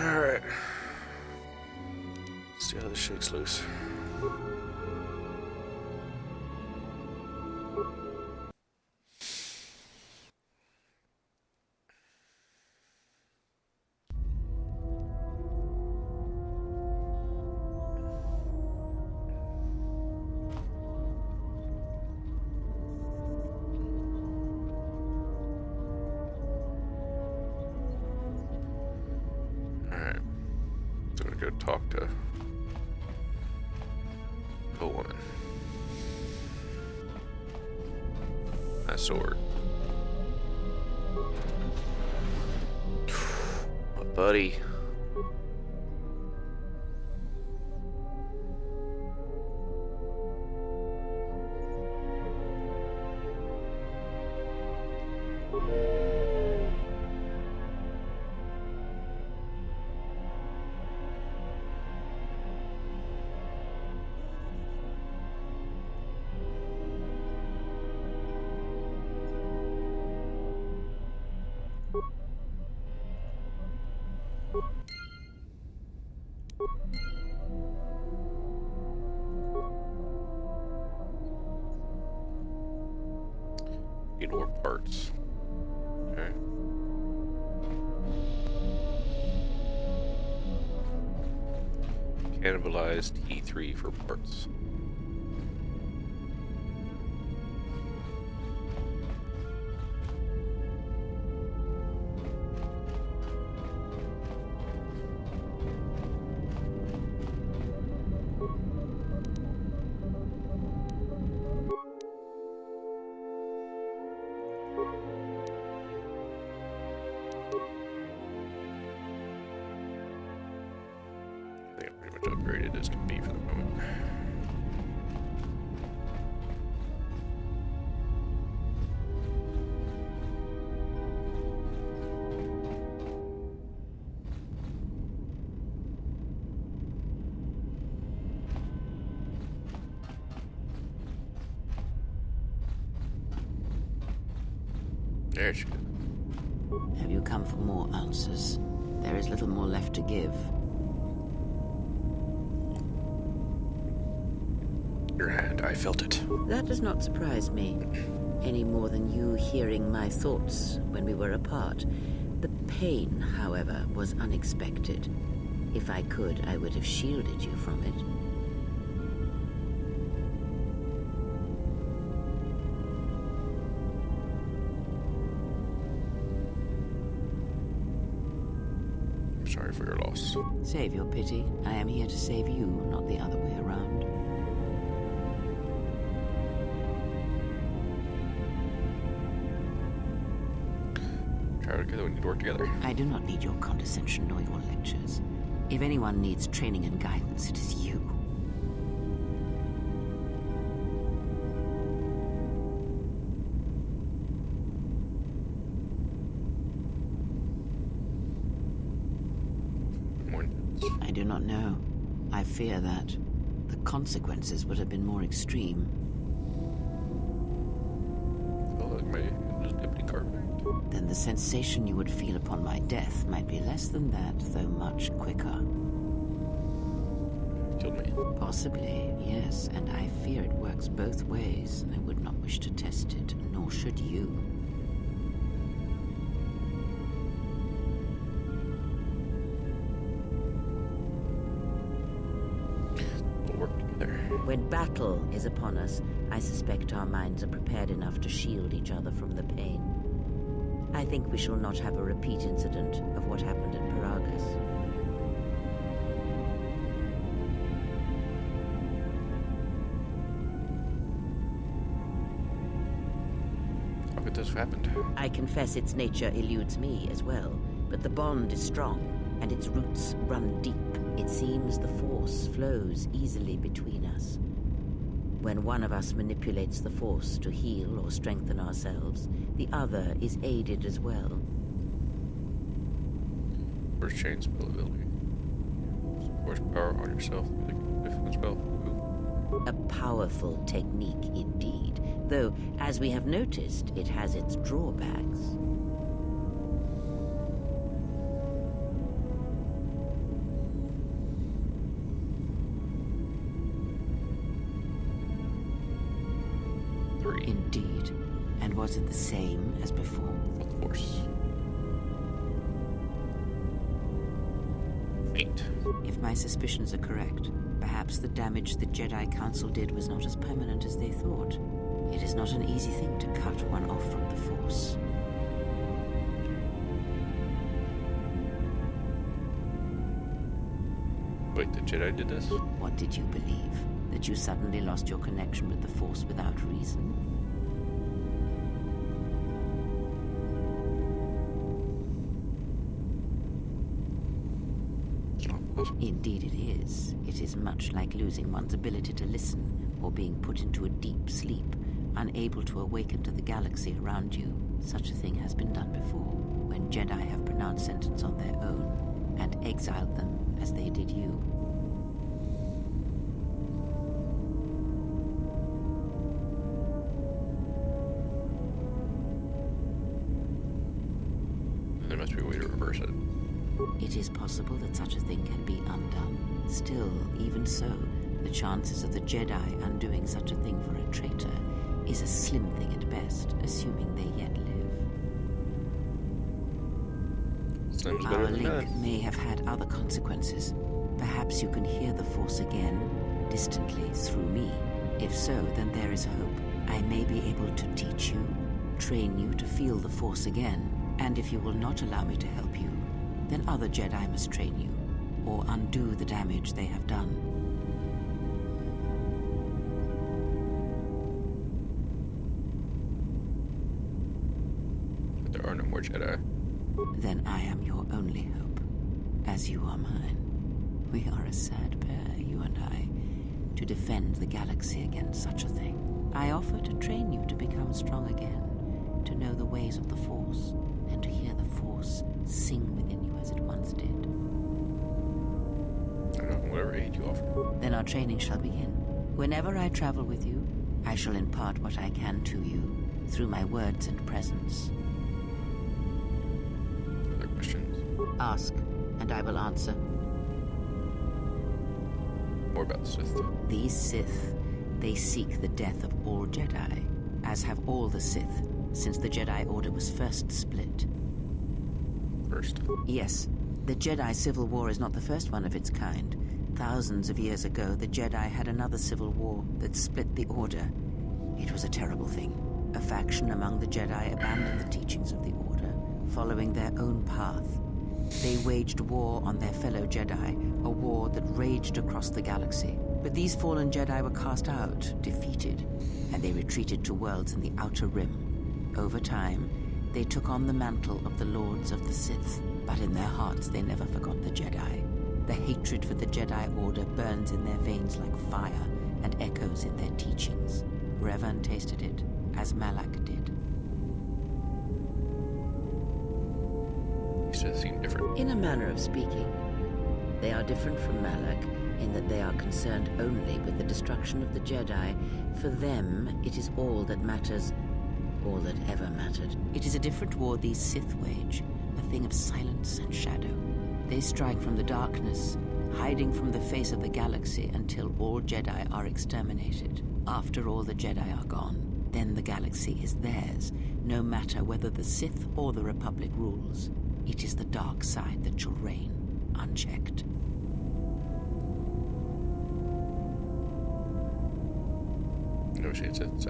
Alright. See how this shakes loose. Alright. So I'm gonna go talk to the woman. My sword. My buddy. Need more parts. Okay. Cannibalized E3 for parts. I think I'm pretty much upgraded as can be for the moment. There she goes. Have you come for more answers? There is little more left to give. Your hand, I felt it. That does not surprise me, any more than you hearing my thoughts when we were apart. The pain, however, was unexpected. If I could, I would have shielded you from it. I'm sorry for your loss. Save your pity. I am here to save you, not the other way around. Travel together, we need to work together. I do not need your condescension nor your lectures. If anyone needs training and guidance, it is you. More intense. I do not know. I fear that the consequences would have been more extreme. Oh, look, my hand just empty carpet. Then the sensation you would feel upon my death might be less than that, though much quicker. Killed me. Possibly, yes, and I fear it works both ways. I would not wish to test it, nor should you. We'll work together. When battle is upon us, I suspect our minds are prepared enough to shield each other from the pain. I think we shall not have a repeat incident of what happened at Paragus. How could this have happened? I confess its nature eludes me as well, but the bond is strong, and its roots run deep. It seems the force flows easily between us. When one of us manipulates the force to heal or strengthen ourselves, the other is aided as well. First chain spell ability. Horsepower on yourself. Defense spell. Ooh. A powerful technique indeed, though, as we have noticed, it has its drawbacks. Indeed. And was it the same as before? Of course. Faint. If my suspicions are correct, perhaps the damage the Jedi Council did was not as permanent as they thought. It is not an easy thing to cut one off from the Force. Wait, the Jedi did this? What did you believe? That you suddenly lost your connection with the Force without reason? It's not possible. Indeed it is. It is much like losing one's ability to listen, or being put into a deep sleep, unable to awaken to the galaxy around you. Such a thing has been done before, when Jedi have pronounced sentence on their own, and exiled them as they did you. There must be a way to reverse it. It is possible that such a thing can be undone. Still, even so, the chances of the Jedi undoing such a thing for a traitor is a slim thing at best, assuming they yet live. Slim's better Our than link none. may have had other consequences. Perhaps you can hear the Force again, distantly, through me. If so, then there is hope. I may be able to teach you, train you to feel the Force again. And if you will not allow me to help you, then other Jedi must train you, or undo the damage they have done. But there are no more Jedi. Then I am your only hope, as you are mine. We are a sad pair, you and I, to defend the galaxy against such a thing. I offer to train you to become strong again, to know the ways of the Force, and to hear the Force sing within you as it once did. I don't know, whatever aid you offer. Then our training shall begin. Whenever I travel with you, I shall impart what I can to you, through my words and presence. Other questions? Ask, and I will answer. More about the Sith. These Sith, they seek the death of all Jedi, as have all the Sith, since the Jedi Order was first split. First. Yes, the Jedi Civil War is not the first one of its kind. Thousands of years ago, the Jedi had another civil war that split the Order. It was a terrible thing. A faction among the Jedi abandoned the teachings of the Order, following their own path. They waged war on their fellow Jedi, a war that raged across the galaxy. But these fallen Jedi were cast out, defeated, and they retreated to worlds in the Outer Rim. Over time, they took on the mantle of the Lords of the Sith, but in their hearts they never forgot the Jedi. The hatred for the Jedi Order burns in their veins like fire and echoes in their teachings. Revan tasted it, as Malak did. These Sith seem different. In a manner of speaking, they are different from Malak in that they are concerned only with the destruction of the Jedi. For them, it is all that matters, all that ever mattered. It is a different war these Sith wage, a thing of silence and shadow. They strike from the darkness, hiding from the face of the galaxy until all Jedi are exterminated. After all the Jedi are gone, then the galaxy is theirs, no matter whether the Sith or the Republic rules. It is the dark side that shall reign, unchecked. Negotiate Sith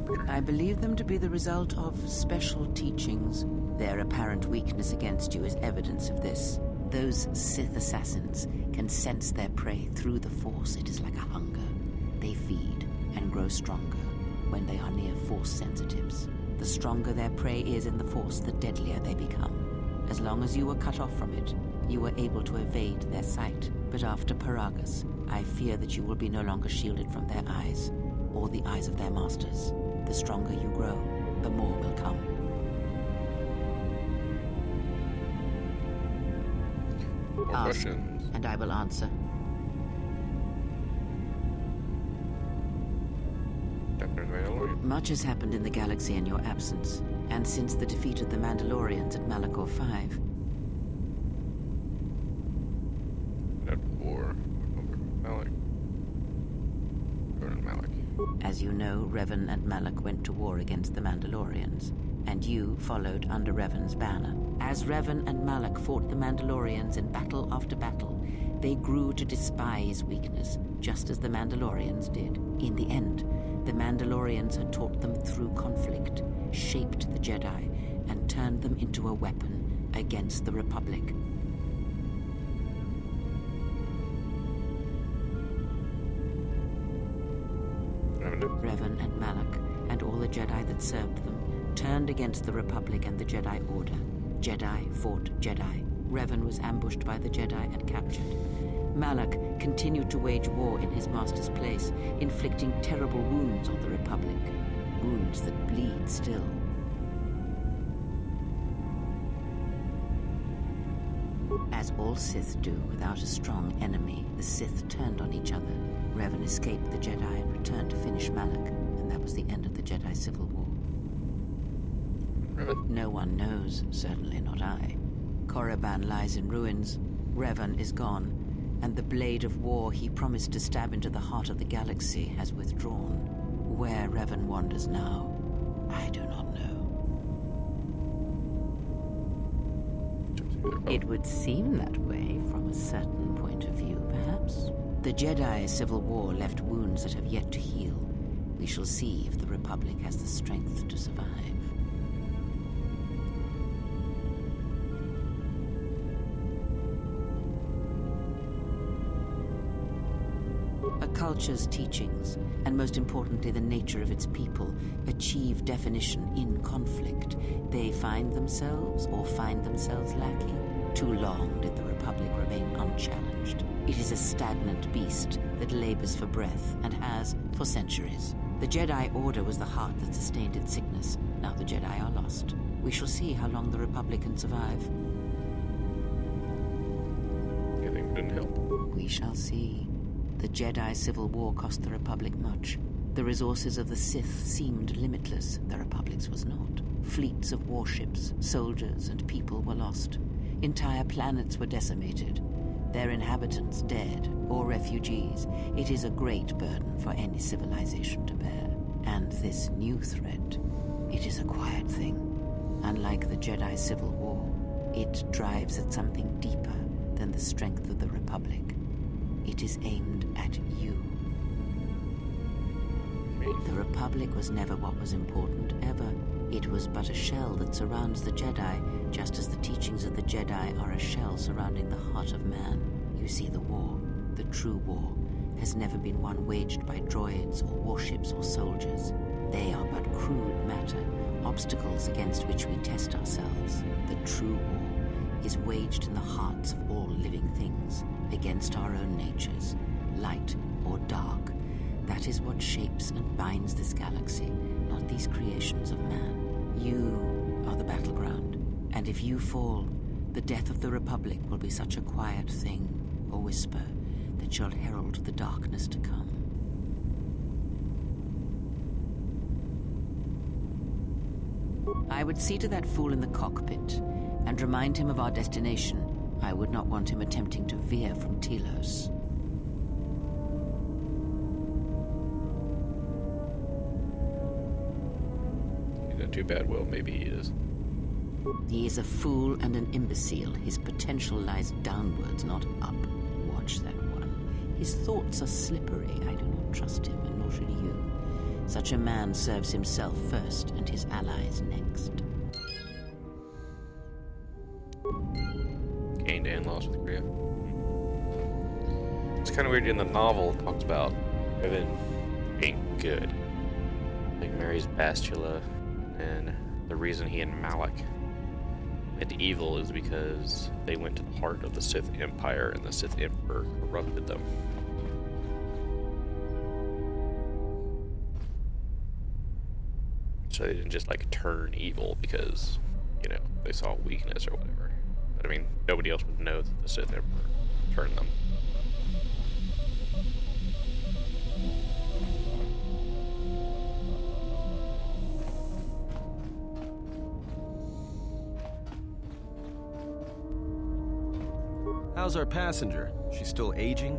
arbitrary. I believe them to be the result of special teachings. Their apparent weakness against you is evidence of this. Those Sith assassins can sense their prey through the Force. It is like a hunger. They feed and grow stronger when they are near Force sensitives. The stronger their prey is in the Force, the deadlier they become. As long as you were cut off from it, you were able to evade their sight. But after Paragus, I fear that you will be no longer shielded from their eyes, or the eyes of their masters. The stronger you grow, the more will come. More Ask, questions. and I will answer. Dr. Mandalorian. Much has happened in the galaxy in your absence, and since the defeat of the Mandalorians at Malachor 5. After the war. Malak. Ronan Malak. As you know, Revan and Malak went to war against the Mandalorians, and you followed under Revan's banner. As Revan and Malak fought the Mandalorians in battle after battle, they grew to despise weakness, just as the Mandalorians did. In the end, the Mandalorians had taught them through conflict, shaped the Jedi, and turned them into a weapon against the Republic. Revan and Malak, and all the Jedi that served them, turned against the Republic and the Jedi Order. Jedi fought Jedi. Revan was ambushed by the Jedi and captured. Malak continued to wage war in his master's place, inflicting terrible wounds on the Republic. Wounds that bleed still. As all Sith do without a strong enemy, the Sith turned on each other. Revan escaped the Jedi and returned to finish Malak, and that was the end of the Jedi Civil War. Revan? No one knows, certainly not I. Korriban lies in ruins, Revan is gone, and the blade of war he promised to stab into the heart of the galaxy has withdrawn. Where Revan wanders now, I do not know. It would seem that way from a certain point of view, perhaps. The Jedi Civil War left wounds that have yet to heal. We shall see if the Republic has the strength to survive. A culture's teachings, and most importantly the nature of its people, achieve definition in conflict. They find themselves or find themselves lacking. Too long did the Republic remain unchallenged. It is a stagnant beast that labors for breath and has for centuries. The Jedi Order was the heart that sustained its sickness. Now the Jedi are lost. We shall see how long the Republic can survive. You think it didn't help? We shall see. The Jedi Civil War cost the Republic much. The resources of the Sith seemed limitless. The Republic's was not. Fleets of warships, soldiers, and people were lost. Entire planets were decimated. Their inhabitants dead or refugees. It is a great burden for any civilization to bear. And this new threat, it is a quiet thing. Unlike the Jedi Civil War, it drives at something deeper than the strength of the Republic. It is aimed at you. The Republic was never what was important, ever. It was but a shell that surrounds the Jedi, just as the teachings of the Jedi are a shell surrounding the heart of man. You see, the war, the true war, has never been one waged by droids or warships or soldiers. They are but crude matter, obstacles against which we test ourselves. The true war is waged in the hearts of all living things, against our own natures, light or dark. That is what shapes and binds this galaxy, not these creations of man. You are the battleground, and if you fall, the death of the Republic will be such a quiet thing, or whisper, that shall herald the darkness to come. I would see to that fool in the cockpit, and remind him of our destination. I would not want him attempting to veer from Telos. He's not too bad. Well, maybe he is. He is a fool and an imbecile. His potential lies downwards, not up. Watch that one. His thoughts are slippery. I do not trust him, and nor should you. Such a man serves himself first, and his allies next. Gained and lost with Kriya. It's kind of weird. In the novel, it talks about Revan being good. Like marries Bastila, and the reason he and Malak went evil is because they went to the heart of the Sith Empire, and the Sith Emperor corrupted them. So they didn't just like turn evil because, you know, they saw weakness or whatever. But I mean, nobody else would know that the Sith Emperor turned them. How's our passenger? She's still aging?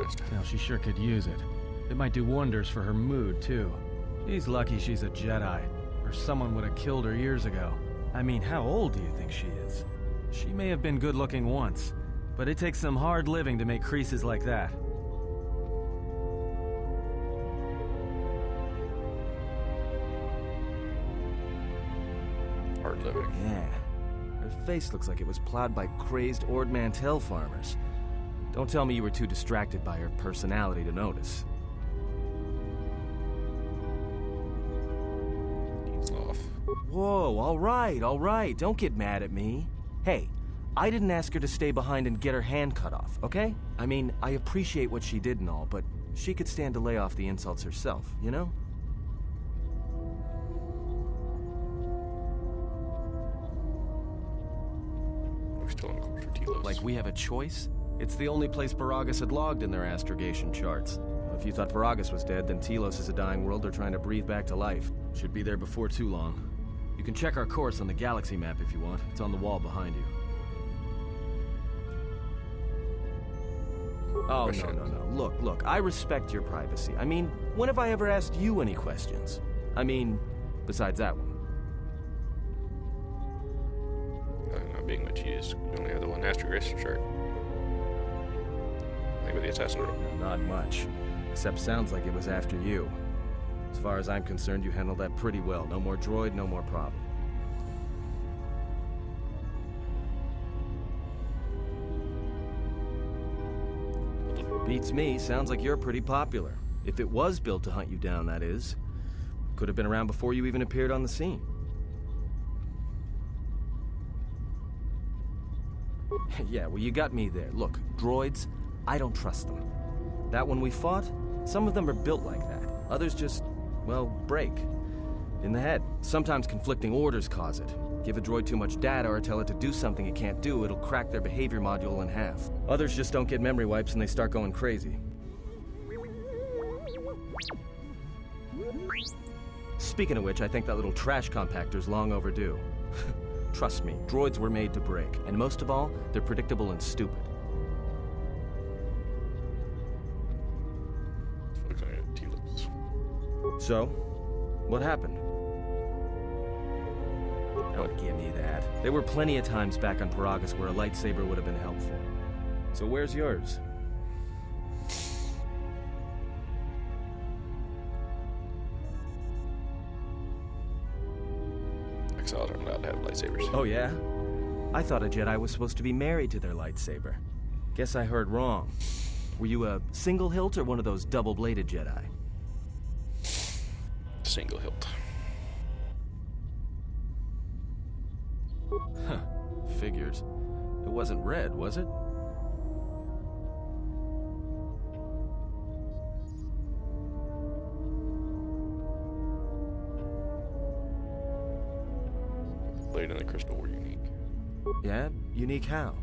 rest. Now, she sure could use it. It might do wonders for her mood, too. She's lucky she's a Jedi, or someone would have killed her years ago. I mean, how old do you think she is? She may have been good-looking once, but it takes some hard living to make creases like that. Hard living. Yeah. Her face looks like it was plowed by crazed Ord Mantell farmers. Don't tell me you were too distracted by her personality to notice. He's off. Whoa, all right. Don't get mad at me. Hey, I didn't ask her to stay behind and get her hand cut off, okay? I mean, I appreciate what she did and all, but she could stand to lay off the insults herself, you know? We're still on course for Telos. Like we have a choice? It's the only place Paragus had logged in their astrogation charts. If you thought Paragus was dead, then Telos is a dying world they're trying to breathe back to life. Should be there before too long. You can check our course on the galaxy map if you want. It's on the wall behind you. Oh, no. Look, I respect your privacy. I mean, when have I ever asked you any questions? I mean, besides that one. Not being much use. We only have the one astrogation chart. Like with the assassin. Not much. Except sounds like it was after you. As far as I'm concerned, you handled that pretty well. No more droid, no more problem. Beats me. Sounds like you're pretty popular. If it was built to hunt you down, that is. Could have been around before you even appeared on the scene. Yeah, well, you got me there. Look, droids, I don't trust them. That one we fought, some of them are built like that. Others just, well, break. In the head. Sometimes conflicting orders cause it. Give a droid too much data or tell it to do something it can't do, it'll crack their behavior module in half. Others just don't get memory wipes and they start going crazy. Speaking of which, I think that little trash compactor's long overdue. Trust me, droids were made to break. And most of all, they're predictable and stupid. So, what happened? Don't give me that. There were plenty of times back on Paragus where a lightsaber would have been helpful. So where's yours? Exiles aren't allowed to have lightsabers. Oh yeah? I thought a Jedi was supposed to be married to their lightsaber. Guess I heard wrong. Were you a single hilt or one of those double-bladed Jedi? Single hilt. Huh. Figures. It wasn't red, was it? The blade and the crystal were unique. Yeah? Unique how?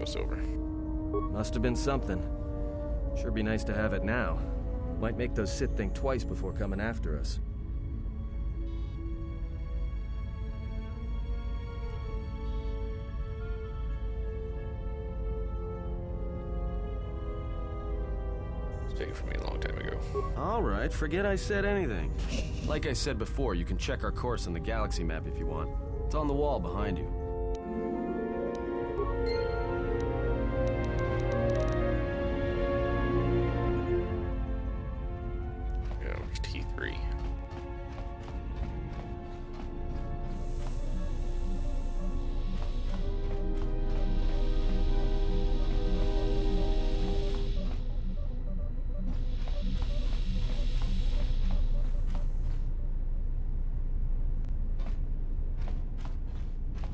Silver. Must have been something. Sure be nice to have it now. Might make those Sith think twice before coming after us. It's taken from me a long time ago. All right, forget I said anything. Like I said before, you can check our course on the galaxy map if you want. It's on the wall behind you. Where's T3?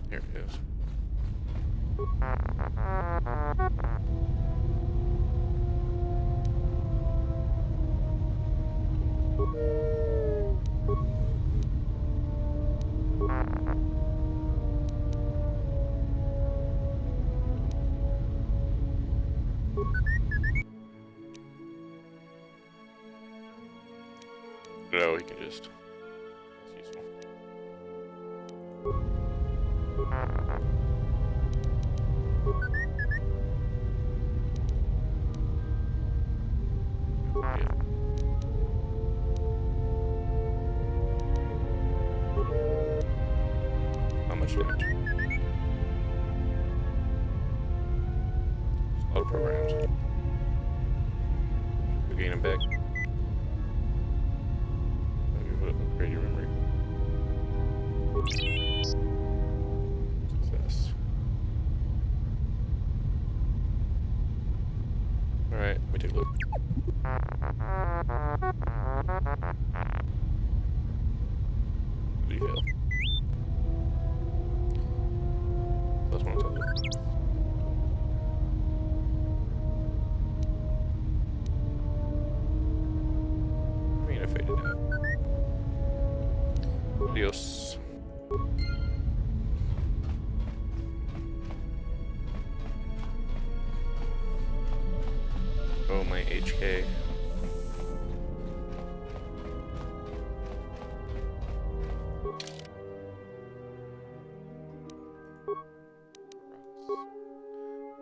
There it is. No, he can just. That's useful. Yeah. How much damage? Just a lot of programs. We're gaining back. Upgrade your memory. Success. Alright, let me take a look. Detail. That's what I'm telling you. I mean, I faded out. Adios. Oh, my HK.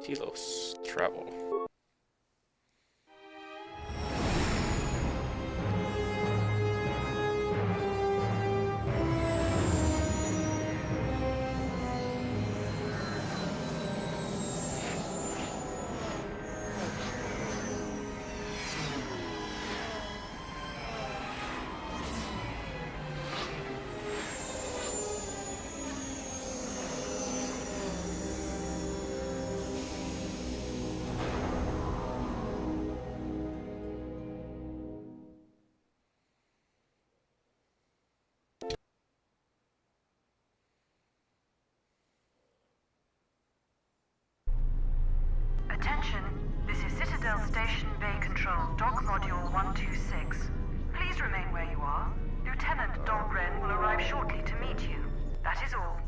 Telos, travel. Attention, this is Citadel Station Bay Control, Dock Module 126. Please remain where you are. Lieutenant Dahlgren will arrive shortly to meet you. That is all.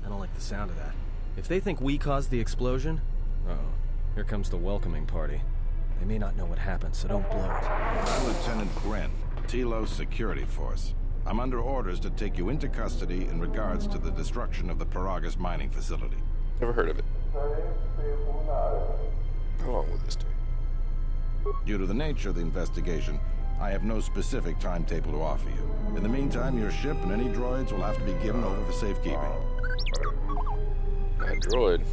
I don't like the sound of that. If they think we caused the explosion... Uh-oh. Here comes the welcoming party. They may not know what happened, so don't blow it. I'm Lieutenant Gren, Telos Security Force. I'm under orders to take you into custody in regards to the destruction of the Paragas mining facility. Never heard of it. How long will this take? Due to the nature of the investigation, I have no specific timetable to offer you. In the meantime, your ship and any droids will have to be given over for safekeeping. A droid.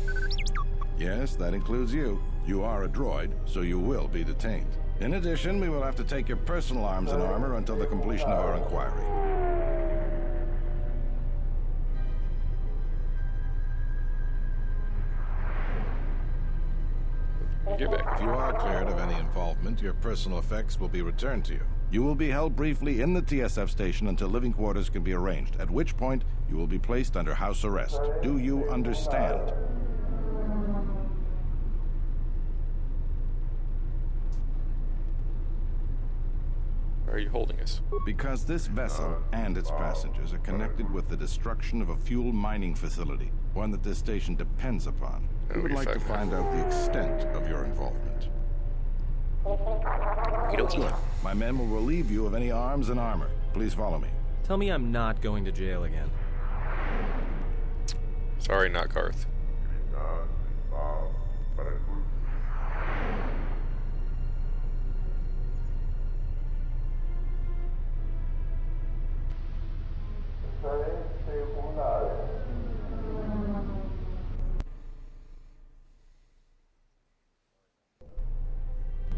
Yes, that includes you. You are a droid, so you will be detained. In addition, we will have to take your personal arms and armor until the completion of our inquiry. Get back. If you are cleared of any involvement, your personal effects will be returned to you. You will be held briefly in the TSF station until living quarters can be arranged, at which point you will be placed under house arrest. Do you understand? Why are you holding us? Because this vessel and its passengers are connected with the destruction of a fuel mining facility, one that this station depends upon. We would like to find out the extent of your involvement. My men will relieve you of any arms and armor. Please follow me. Tell me I'm not going to jail again. Sorry, not Karth.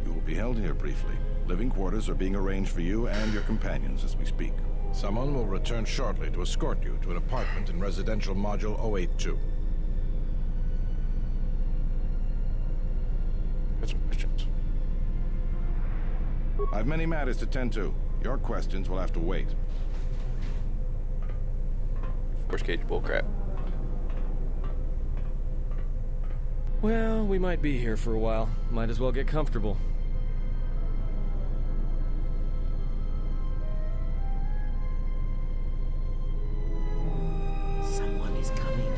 You will be held Hold here briefly. Living quarters are being arranged for you and your companions as we speak. Someone will return shortly to escort you to an apartment in Residential Module 082. Got some questions. I've many matters to tend to. Your questions will have to wait. Force cage bullcrap. Well, we might be here for a while. Might as well get comfortable. Someone is coming.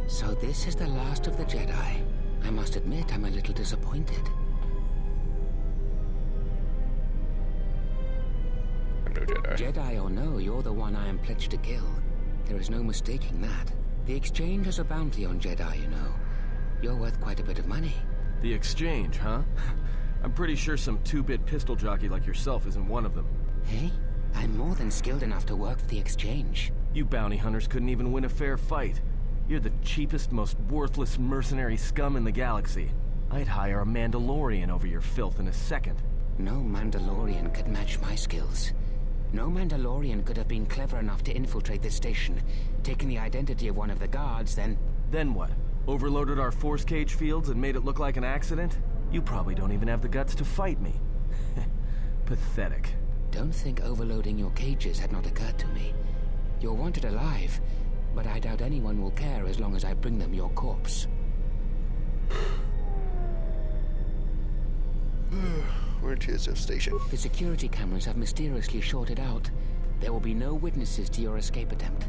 So this is the last of the Jedi. I must admit, I'm a little disappointed. I'm no Jedi. Jedi or no, you're the one I am pledged to kill. There is no mistaking that. The Exchange has a bounty on Jedi, you know. You're worth quite a bit of money. The Exchange, huh? I'm pretty sure some two-bit pistol jockey like yourself isn't one of them. Hey, I'm more than skilled enough to work for the Exchange. You bounty hunters couldn't even win a fair fight. You're the cheapest, most worthless mercenary scum in the galaxy. I'd hire a Mandalorian over your filth in a second. No Mandalorian could match my skills. No Mandalorian could have been clever enough to infiltrate this station, taken the identity of one of the guards, then... Then what? Overloaded our force cage fields and made it look like an accident? You probably don't even have the guts to fight me. Pathetic. Don't think overloading your cages had not occurred to me. You're wanted alive, but I doubt anyone will care as long as I bring them your corpse. We're in TSF station. The security cameras have mysteriously shorted out. There will be no witnesses to your escape attempt,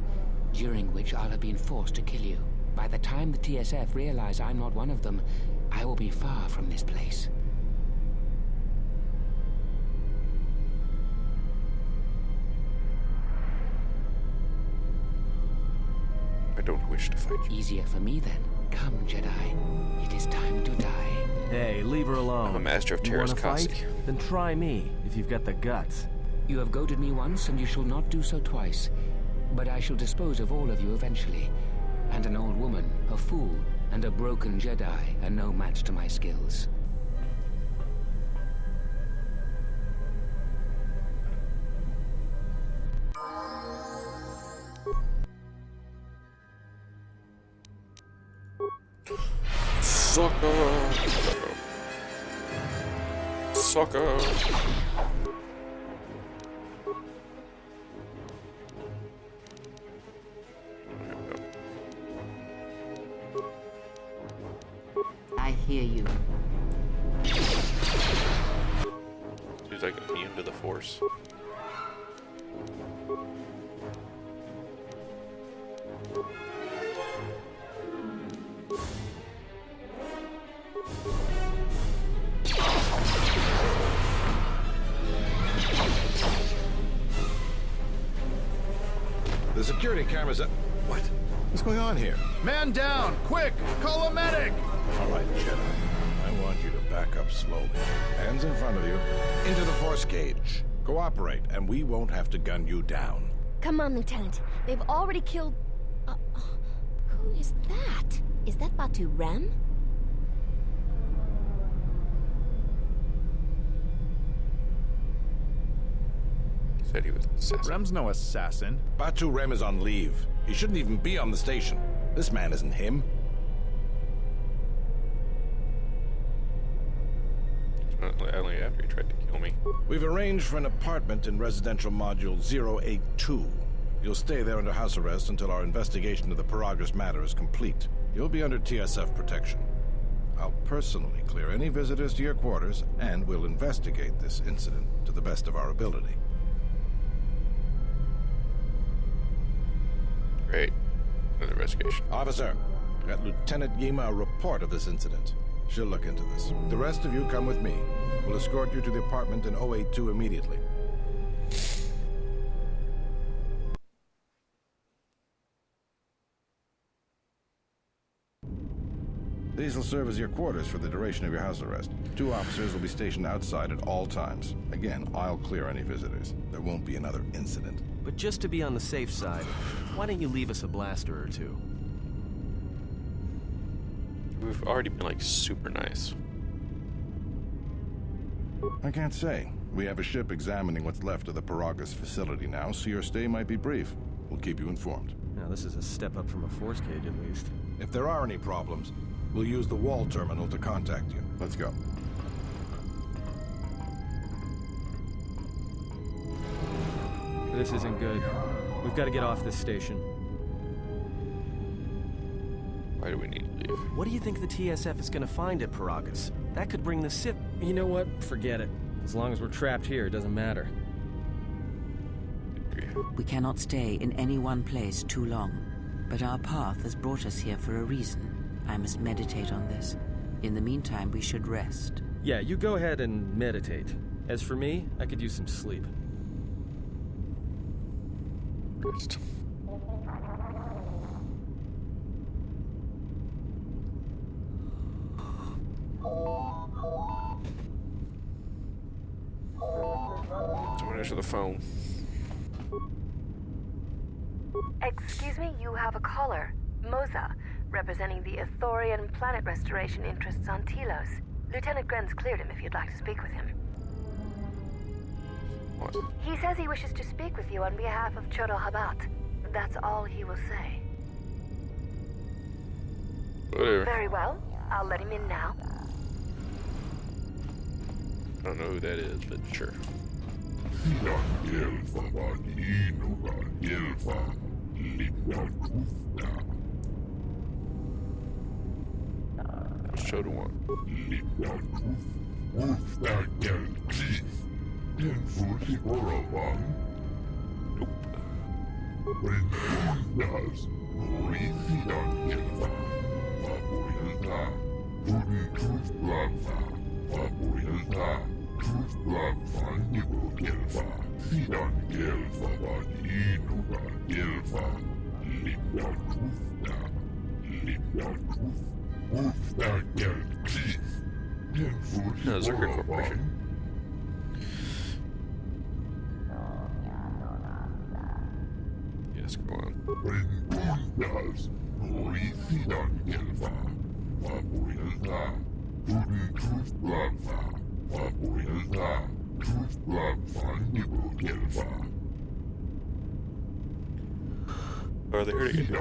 during which I'll have been forced to kill you. By the time the TSF realize I'm not one of them, I will be far from this place. I don't wish to fight you. Easier for me then. Come, Jedi. It is time to die. Hey, leave her alone. I'm a master of You wanna Terras fight? Kasi. Then try me, if you've got the guts. You have goaded me once, and you shall not do so twice. But I shall dispose of all of you eventually. And an old woman, a fool, and a broken Jedi are no match to my skills. Sucker! Sucker! I hear you. He's like immune to the Force. The security cameras are... What? What's going on here? Man down! Quick! Call a medic! All right, Jedi. I want you to back up slowly. Hands in front of you. Into the force cage. Cooperate, and we won't have to gun you down. Come on, Lieutenant. They've already killed... who is that? Is that Batu Rem? He said he was an assassin. Rem's no assassin. Batu Rem is on leave. He shouldn't even be on the station. This man isn't him. Only after he tried to kill me. We've arranged for an apartment in Residential Module 082. You'll stay there under house arrest until our investigation of the Paragus matter is complete. You'll be under TSF protection. I'll personally clear any visitors to your quarters, and we'll investigate this incident to the best of our ability. Great. Another investigation. Officer, got Lieutenant Yima a report of this incident. She'll look into this. The rest of you come with me. We'll escort you to the apartment in 082 immediately. These will serve as your quarters for the duration of your house arrest. 2 officers will be stationed outside at all times. Again, I'll clear any visitors. There won't be another incident. But just to be on the safe side, why don't you leave us a blaster or two? We've already been like super nice. I can't say. We have a ship examining what's left of the Paragus facility now, so your stay might be brief. We'll keep you informed. Now, this is a step up from a force cage, at least. If there are any problems, we'll use the wall terminal to contact you. Let's go. This isn't good. We've got to get off this station. Why do we need to leave? What do you think the TSF is going to find at Paragus? That could bring the Sith... You know what? Forget it. As long as we're trapped here, it doesn't matter. We cannot stay in any one place too long, but our path has brought us here for a reason. I must meditate on this. In the meantime, we should rest. Yeah, you go ahead and meditate. As for me, I could use some sleep. Rest. Someone answer the phone. Excuse me, you have a caller. Moza, representing the Ithorian planet restoration interests on Telos. Lieutenant Grenz cleared him if you'd like to speak with him. What? He says he wishes to speak with you on behalf of Chodo Habat. That's all he will say. Whatever. Very well. I'll let him in now. I don't know who that is, but sure. What's Chodo want? No, Zerka Corporation. Yes, go on. Are they hurting you?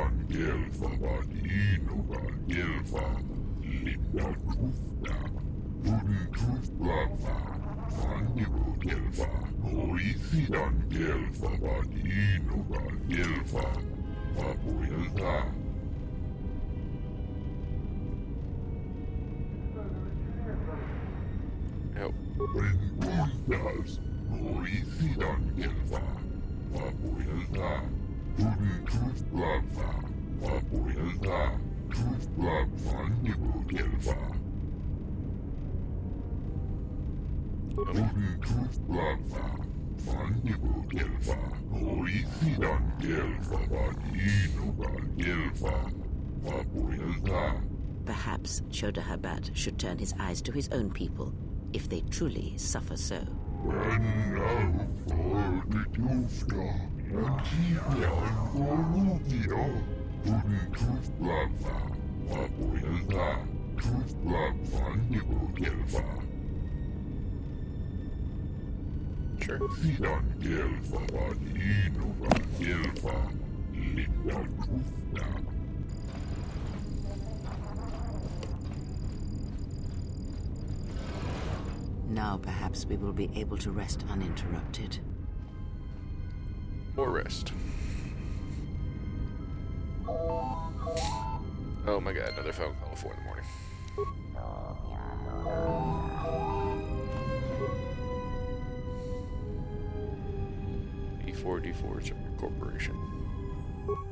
Nope. Perhaps Chodo Habat should turn his eyes to his own people, if they truly suffer so. Sure. Now perhaps we will be able to rest uninterrupted. More rest. Oh my god, another phone call at 4 in the morning. B4D4 Zerka Corporation.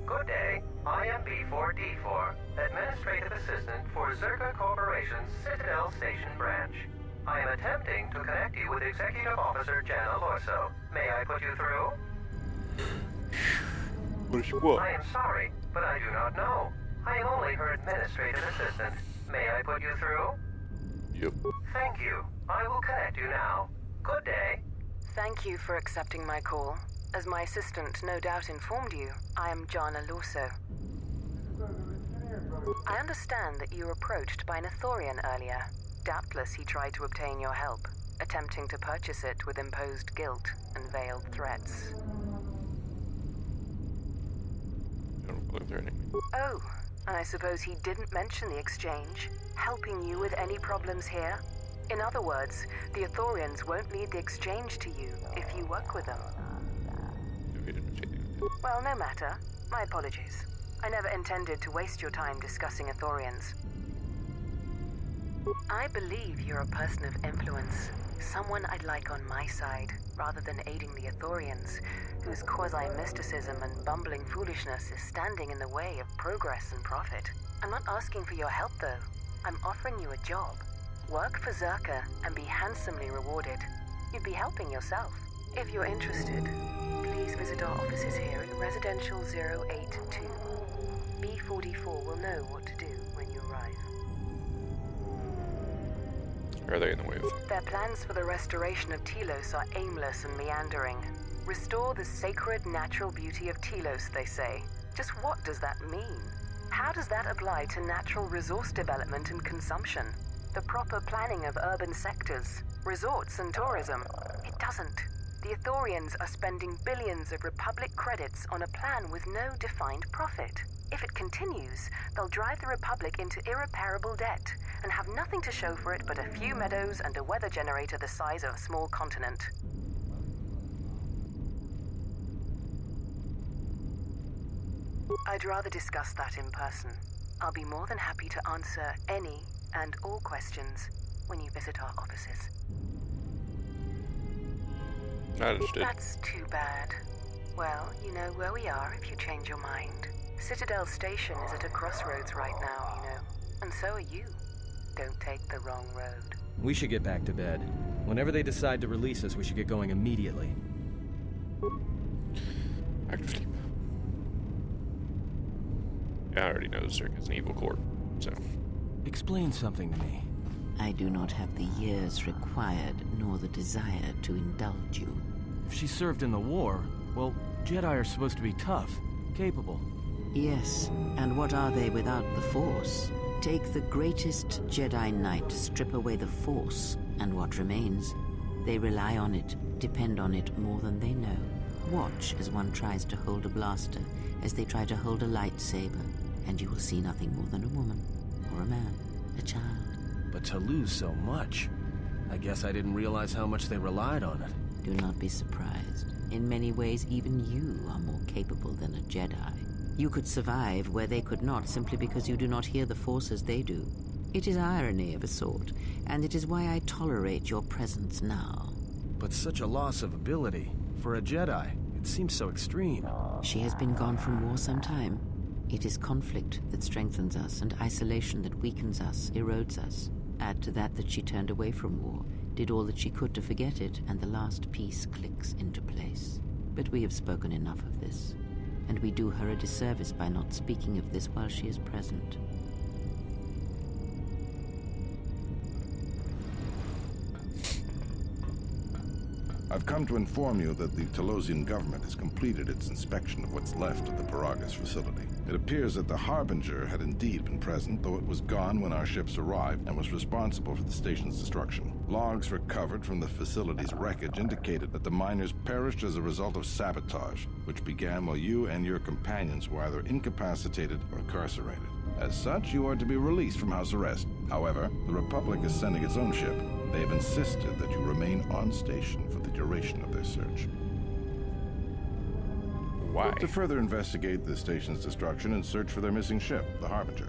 Good day. I am B4D4, Administrative Assistant for Zerka Corporation's Citadel Station branch. I am attempting to connect you with Executive Officer Jana Lorso. May I put you through? What? I am sorry, but I do not know. I am only her Administrative Assistant. May I put you through? Yep. Thank you. I will connect you now. Good day. Thank you for accepting my call. As my assistant no doubt informed you, I am Jana Lorso. I understand that you were approached by an Ithorian earlier. Doubtless he tried to obtain your help. attempting to purchase it with imposed guilt and veiled threats. Oh, and I suppose he didn't mention the exchange, helping you with any problems here? In other words, the Ithorians won't lead the exchange to you if you work with them. Well, no matter. My apologies. I never intended to waste your time discussing Ithorians. I believe you're a person of influence, someone I'd like on my side, rather than aiding the Ithorians, whose quasi-mysticism and bumbling foolishness is standing in the way of progress and profit. I'm not asking for your help, though. I'm offering you a job. Work for Zerka and be handsomely rewarded. You'd be helping yourself. If you're interested, please visit our offices here in Residential 082. B44 will know what to do when you arrive. Are they in the way of? Their plans for the restoration of Telos are aimless and meandering. Restore the sacred natural beauty of Telos, they say. Just what does that mean? How does that apply to natural resource development and consumption? The proper planning of urban sectors, resorts and tourism? It doesn't. The Ithorians are spending billions of Republic credits on a plan with no defined profit. If it continues, they'll drive the Republic into irreparable debt and have nothing to show for it but a few meadows and a weather generator the size of a small continent. I'd rather discuss that in person. I'll be more than happy to answer any and all questions when you visit our offices. Understood. That's too bad. Well, you know where we are if you change your mind. Citadel Station is at a crossroads right now, you know. And so are you. Don't take the wrong road. We should get back to bed. Whenever they decide to release us, we should get going immediately. Back to sleep. I already know Zerka's an evil court, so... Explain something to me. I do not have the years required, nor the desire to indulge you. If she served in the war, well, Jedi are supposed to be tough, capable. Yes, and what are they without the Force? Take the greatest Jedi Knight, strip away the Force, and what remains? They rely on it, depend on it more than they know. Watch as one tries to hold a blaster, as they try to hold a lightsaber, and you will see nothing more than a woman, or a man, a child. But to lose so much, I guess I didn't realize how much they relied on it. Do not be surprised. In many ways, even you are more capable than a Jedi. You could survive where they could not simply because you do not hear the Force as they do. It is irony of a sort, and it is why I tolerate your presence now. But such a loss of ability, for a Jedi, it seems so extreme. She has been gone from war some time. It is conflict that strengthens us, and isolation that weakens us, erodes us. Add to that she turned away from war, did all that she could to forget it, and the last piece clicks into place. But we have spoken enough of this, and we do her a disservice by not speaking of this while she is present. I've come to inform you that the Telosian government has completed its inspection of what's left of the Peragus facility. It appears that the Harbinger had indeed been present, though it was gone when our ships arrived and was responsible for the station's destruction. Logs recovered from the facility's wreckage indicated that the miners perished as a result of sabotage, which began while you and your companions were either incapacitated or incarcerated. As such, you are to be released from house arrest. However, the Republic is sending its own ship. They have insisted that you remain on station for the duration of their search. Why? To further investigate the station's destruction and search for their missing ship, the Harbinger.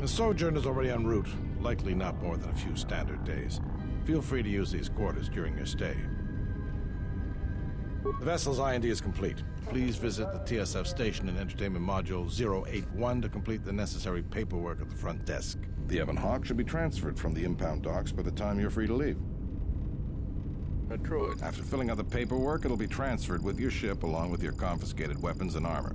The sojourn is already en route, likely not more than a few standard days. Feel free to use these quarters during your stay. The vessel's IND is complete. Please visit the TSF station and entertainment module 081 to complete the necessary paperwork at the front desk. The Ebon Hawk should be transferred from the impound docks by the time you're free to leave. A droid. After filling out the paperwork, it'll be transferred with your ship along with your confiscated weapons and armor.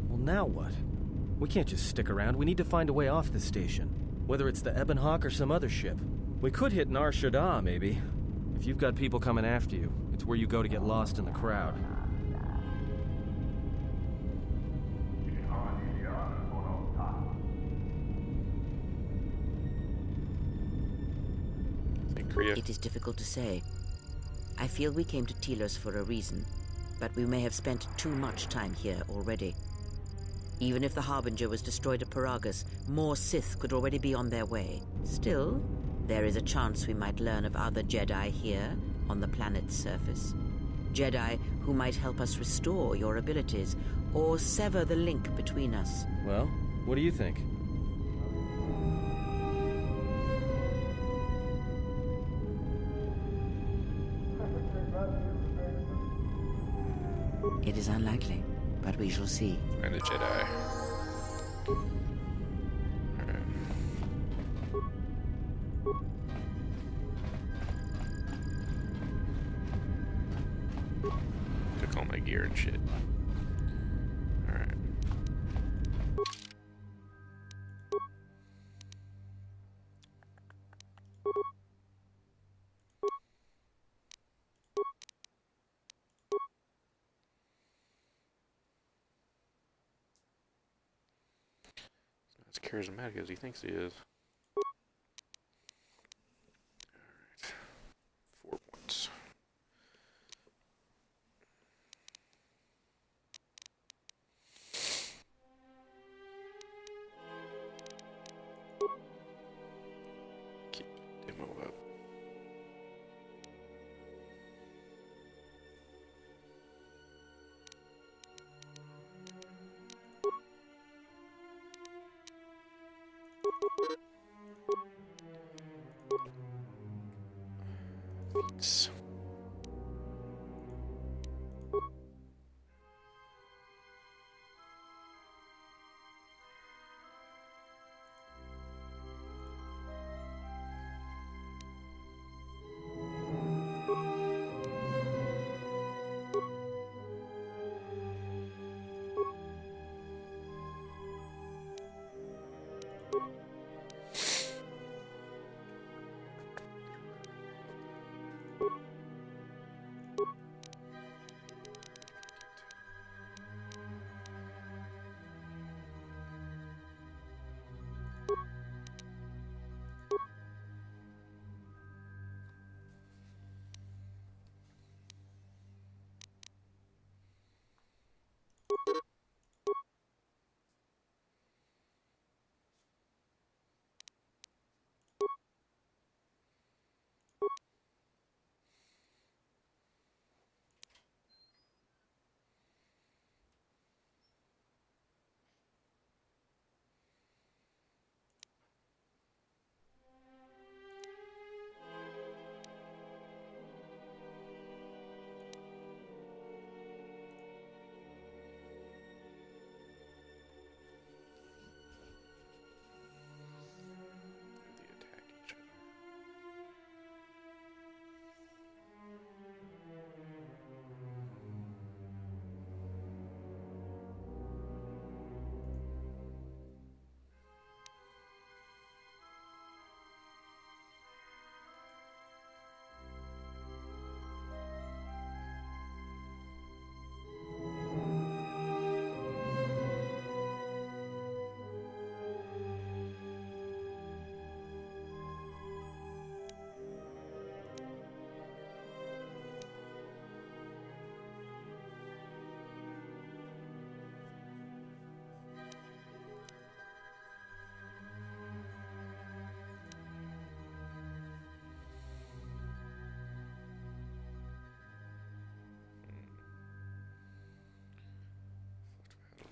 Well, now what? We can't just stick around. We need to find a way off the station. Whether it's the Ebon Hawk or some other ship. We could hit Nar Shaddaa, maybe. If you've got people coming after you, it's where you go to get lost in the crowd. Kriya? It is difficult to say. I feel we came to Telos for a reason, but we may have spent too much time here already. Even if the Harbinger was destroyed at Paragus, more Sith could already be on their way. Still, there is a chance we might learn of other Jedi here on the planet's surface. Jedi who might help us restore your abilities, or sever the link between us. Well, what do you think? It is unlikely, but we shall see. And a Jedi. Alright. Took all my gear and shit. Alright. As charismatic as he thinks he is. Alright. 4 points. Keep the demo up. Feats.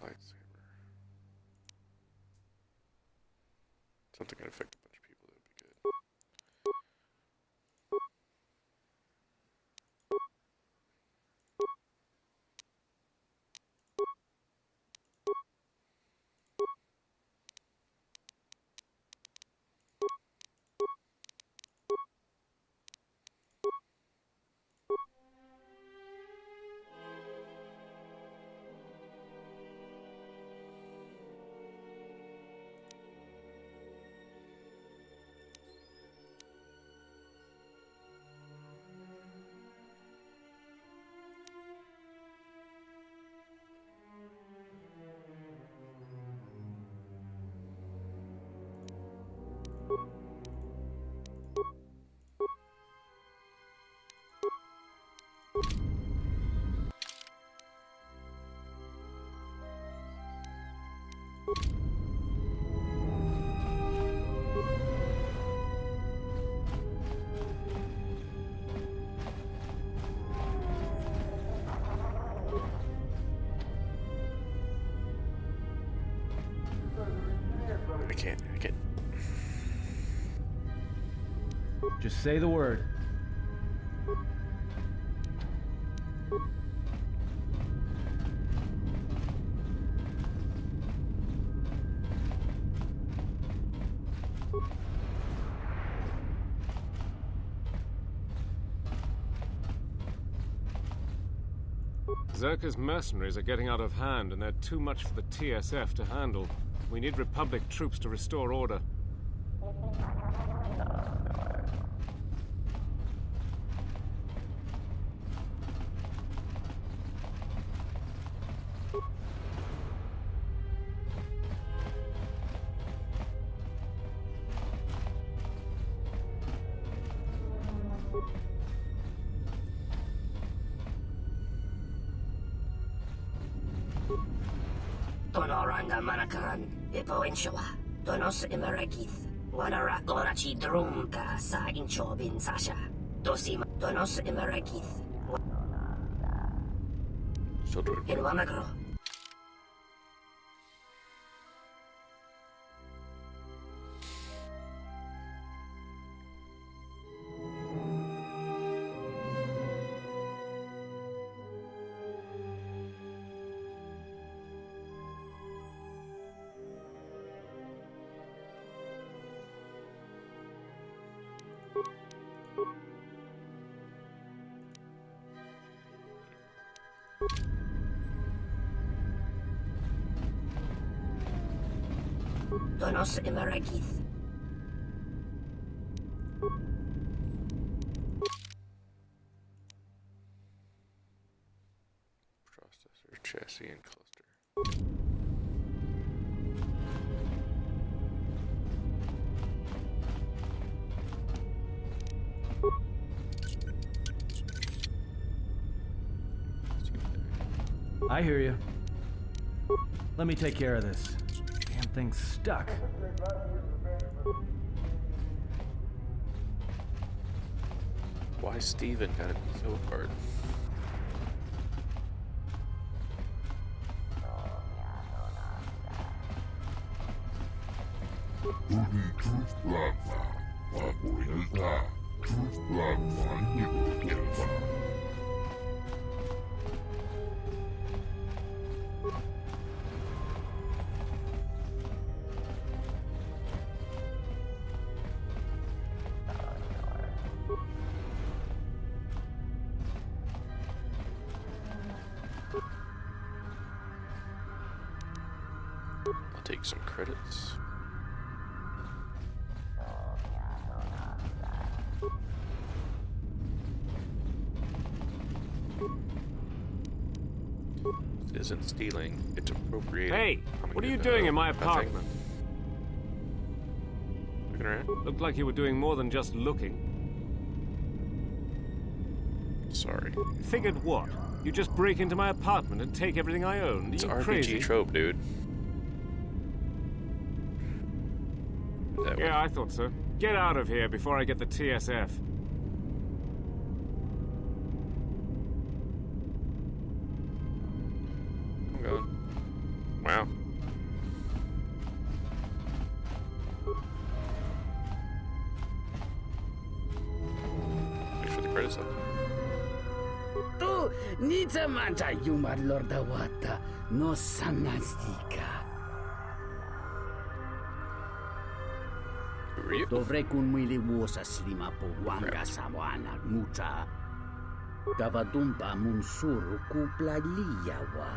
Lightsaber. Something that affect a bunch of people, that would be good. Just say the word. Zerka's mercenaries are getting out of hand, and they're too much for the TSF to handle. We need Republic troops to restore order. Tonoranda Manakan, Ipoinshua, Donos Imerakith, Wanara Gorachi Drumka sa Inchobin Sasha, Dosima, Donos Imerakith, in Wamagro. Donos Imerakith. Processor, chassis, and cluster. I hear you. Let me take care of this. Damn thing's stuck. Why Steven gotta be so hard? I'll take some credits. It isn't stealing, it's appropriating. Hey, what are you doing in my apartment? Looking around? Looked like you were doing more than just looking. Sorry. Figured what? You just break into my apartment and take everything I own? Are It's you an RPG crazy? trope, dude. Yeah, I thought so. Get out of here before I get the TSF. I'm going. Wow. Wait for the credits up. Tu nița manta yumar lordawata no sanastika. Dovrei kun muili vuosa slima po wanga sawana mucha. Kavadumpa mun suru kupla liyawa.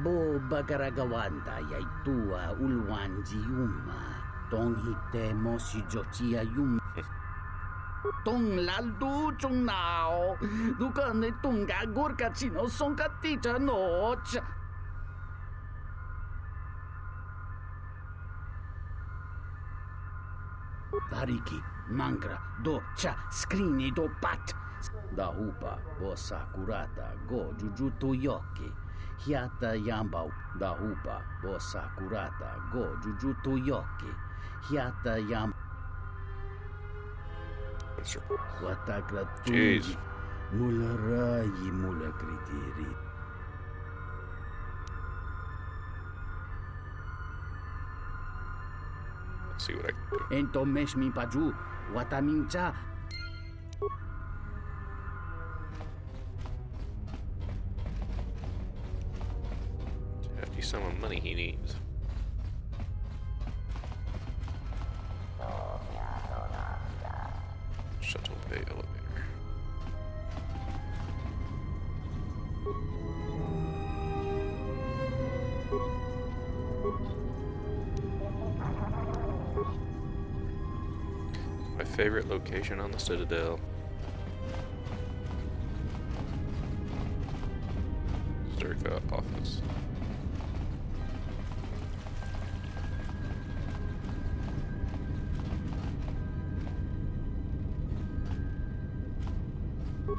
Bo bagaragawanda yay tua ulwanji yuma. Tong hite mo si jochia yuma. Tong laldu chung nao. Dukane tunga gurka chino sonka tita noch. Variki, mangra, do, cha, skrini, do, pat. Da hupa, bo sakurata, go, jujutu yoki. Hiata yamba, da hupa, bo sakurata, go, jujutu yoki. Hiata yamba. Watakra tunji, mula rayi, mula kritiri. Let's see what I can do. Ento mesh mi paju, watamincha, hefty sum of money he needs. Shuttle bay elevator. My favorite location on the Citadel. Zerka office.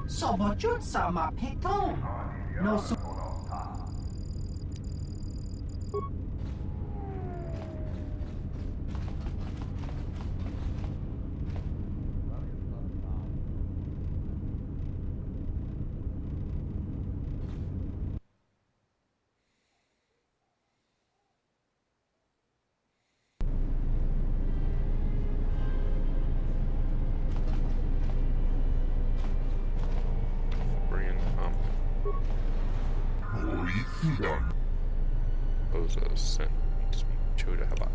Sobojut sama piton. No su Oza sent me to speak to Choda Habat.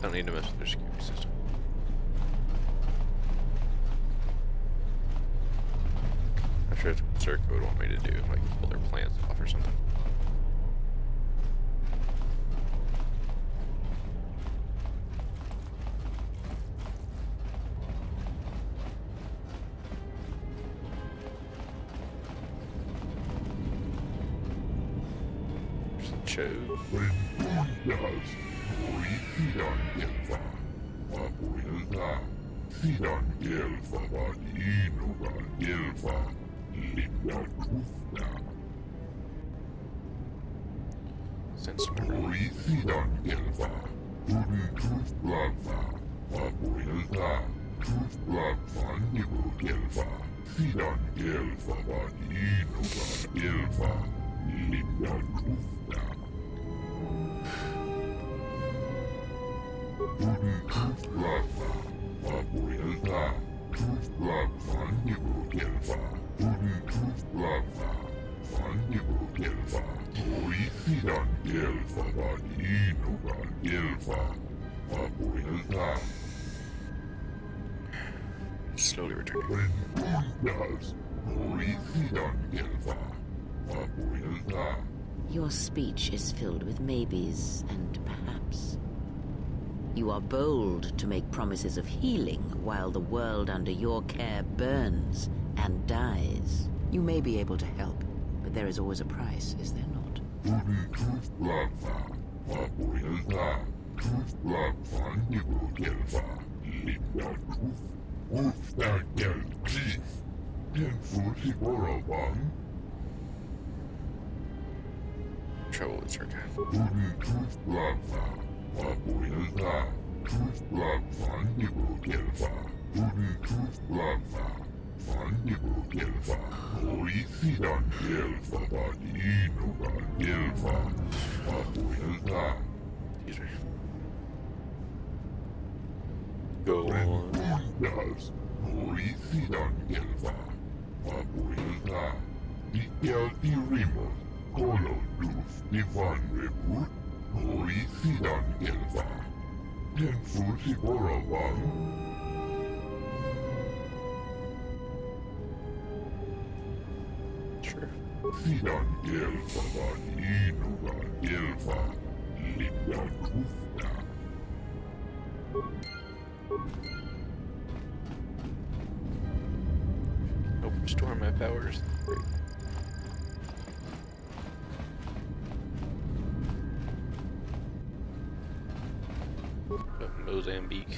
Don't need to mess with their security system. I'm sure it's what Zerka would want me to do, like pull their plants off or something. Chose. Sense memory. Slowly returning. Your speech is filled with maybes and perhaps. You are bold to make promises of healing while the world under your care burns and dies. You may be able to help, but there is always a price, is there not? Trouble with Zerka. Excuse me. Go on. sure. Nope, restore my powers. Great. Mozambique.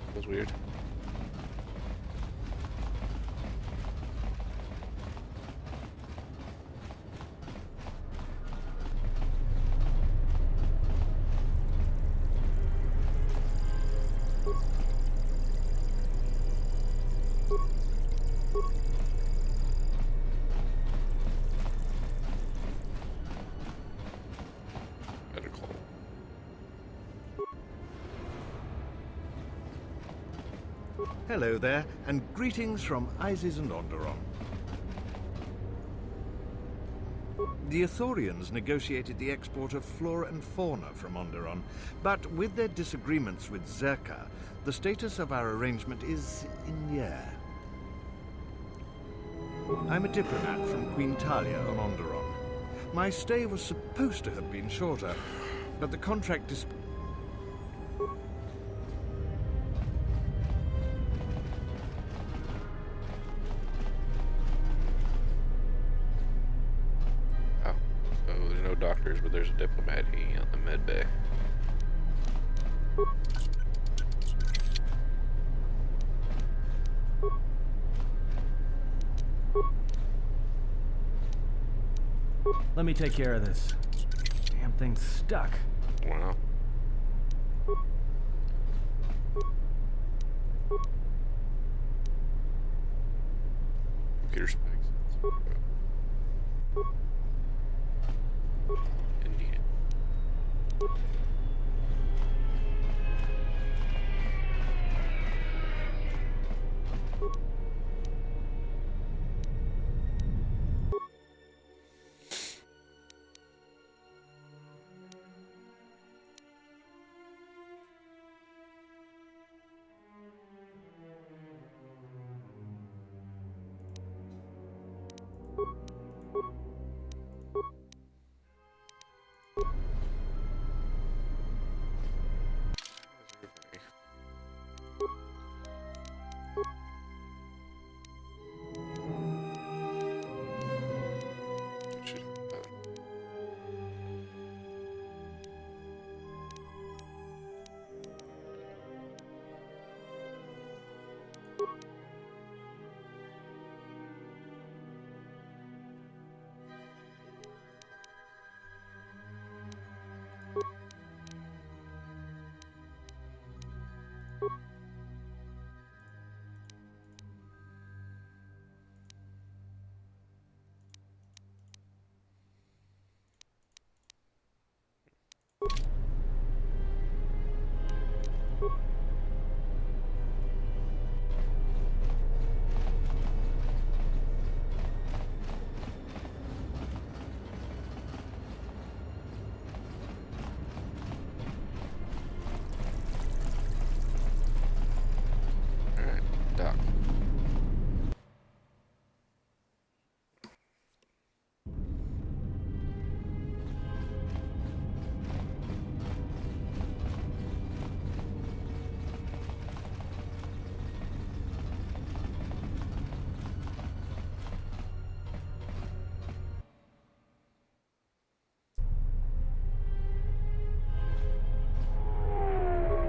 That was weird. Hello there, and greetings from Isis and Onderon. The Ithorians negotiated the export of flora and fauna from Onderon, but with their disagreements with Zerka, the status of our arrangement is in the air. I'm a diplomat from Queen Talia on Onderon. My stay was supposed to have been shorter, but the contract is... Doctors, but there's a diplomat hanging out in the med bay. Let me take care of this. Damn thing's stuck. Wow. Computer specs. Indian.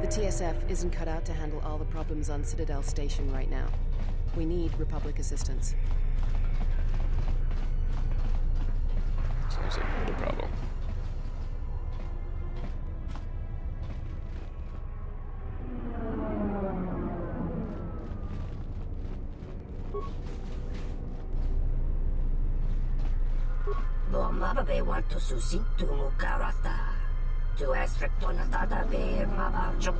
The TSF isn't cut out to handle all the problems on Citadel Station right now. We need Republic assistance. Sounds like no problem. Mababe want to susintu mukarata. To Esfrictonata Bear Mabachuk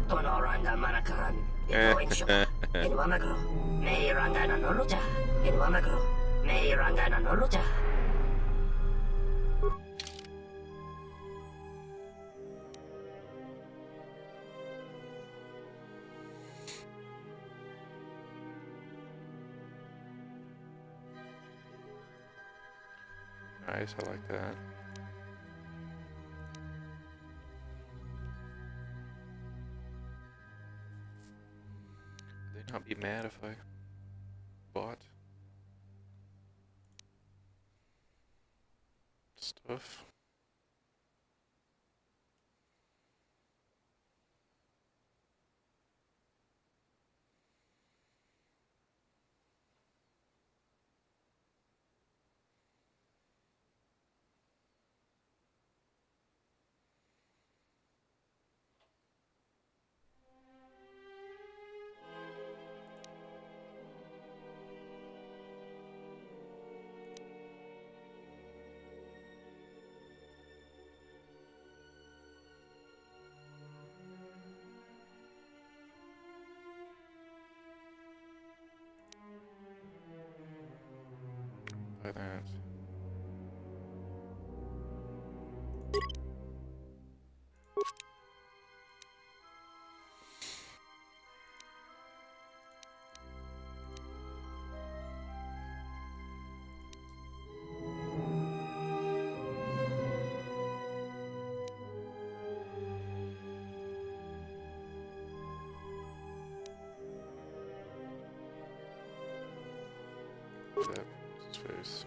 to Noranda Manakaran, in Wamagro, May Randana Noruja, in Wamagro, May rangana nolucha. Nice, I like that. Would they not be mad if I bought stuff? Buy that. That his face.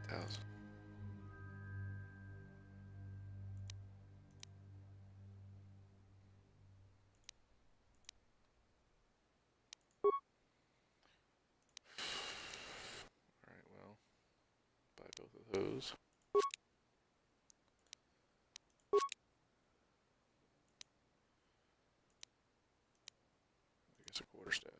$9,000. Alright, well, buy both of those. I guess a quarterstaff.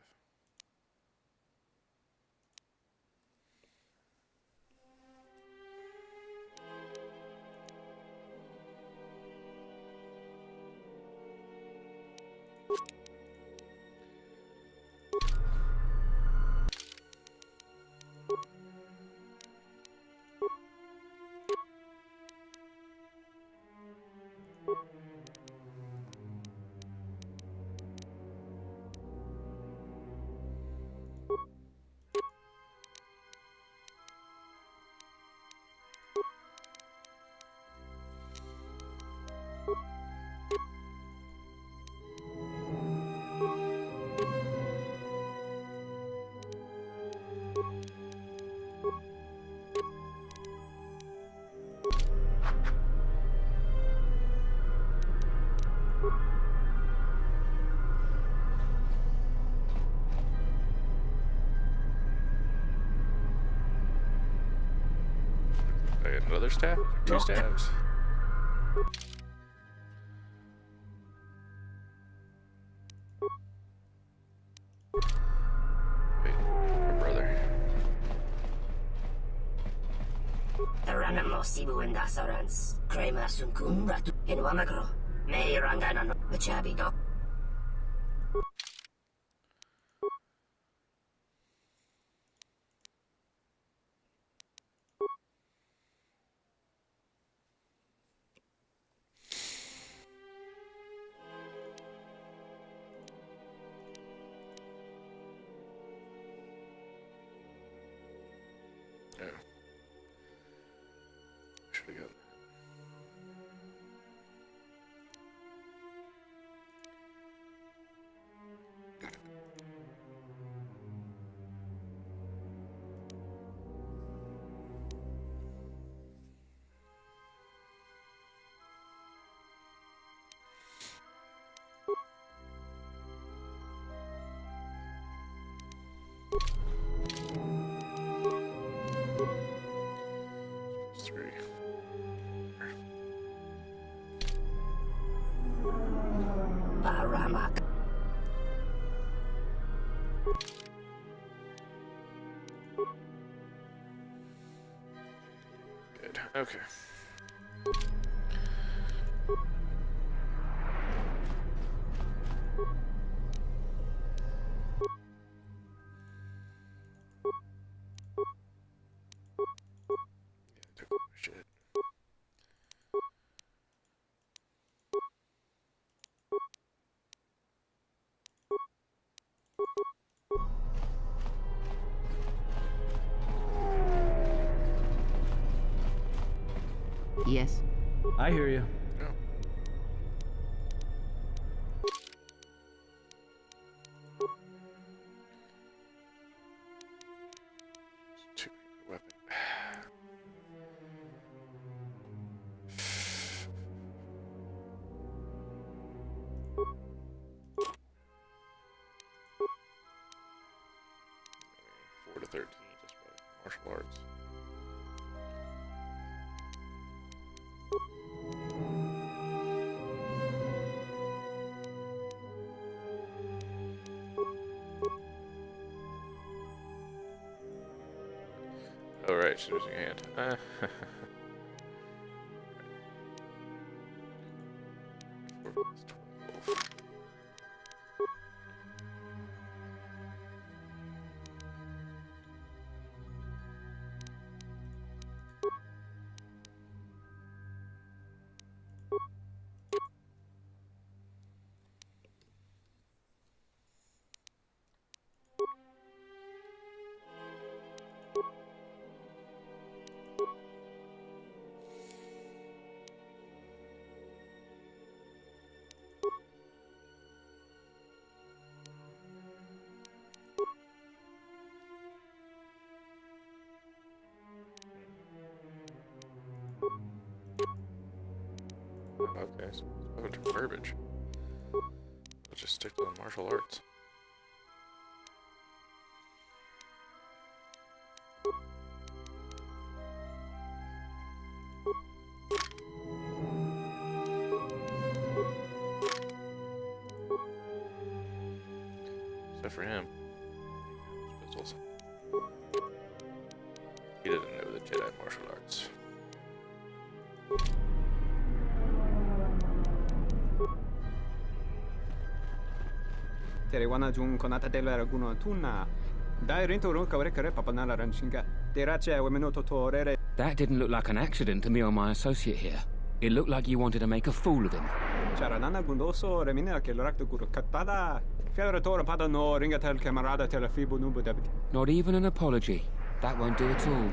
Another staff? Two staves. Wait, my brother. Taranamo Sibu and Dasarans. Kramer Sunkun Ratu in Wamakro. May rangana no Bachabi do. Should have got Thank you. Okay. Shit. Yes? I hear you. No. It's too big a weapon. Four to 13, just by martial arts. Oh right, she's using a hand. 4 plus 12. Okay, so it's about verbiage. Let's just stick to the martial arts. Except for him. Pistols. He doesn't know the Jedi martial arts. Teriwana jung konata delera guno tuna. Dai rinto kawrekare papanala ranshinga. Derache wemenoto torere. That didn't look like an accident to me or my associate here. It looked like you wanted to make a fool of him. Charanana gundoso remina ke lorakto guru katada. Fiatora pada no ringatel camarada telefibu nubu debit. Not even an apology. That won't do at all.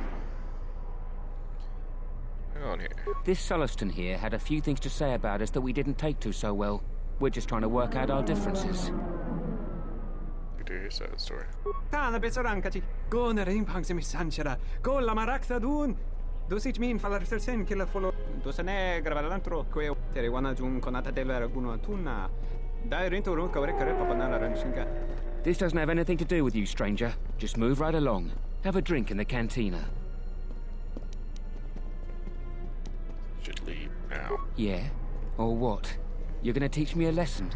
Hang on here. This Sulluston here had a few things to say about us that we didn't take to so well. We're just trying to work out our differences. You do your side of the story. Tana besarankachi. Go na ring pang semi sanchera. Go la marakta dun. Dosich min falar tersen killa follow. Dosane gravalantro que Teriwana jung konata delera guno tuna. Dai rinto kawrekare papanala ranshinga. This doesn't have anything to do with you, stranger. Just move right along. Have a drink in the cantina. Should leave now. Yeah? Or what? You're gonna teach me a lesson?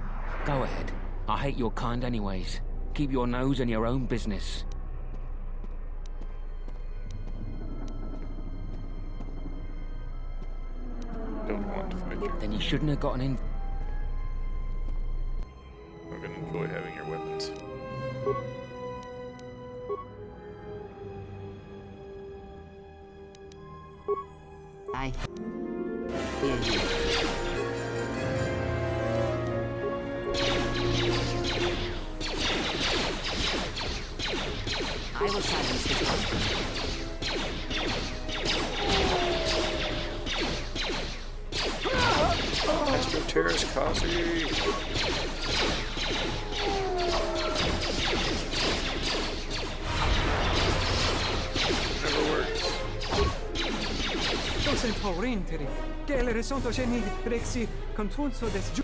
Go ahead. I hate your kind anyways. Keep your nose in your own business. Don't want to fight you. Then you shouldn't have gotten in. I'm gonna enjoy having your weapons. I hear you. I will silence his husband. Astro Terrace Kasi! Never works. Dosen torrenteri. Che le resonto geni rexi contunso des giu.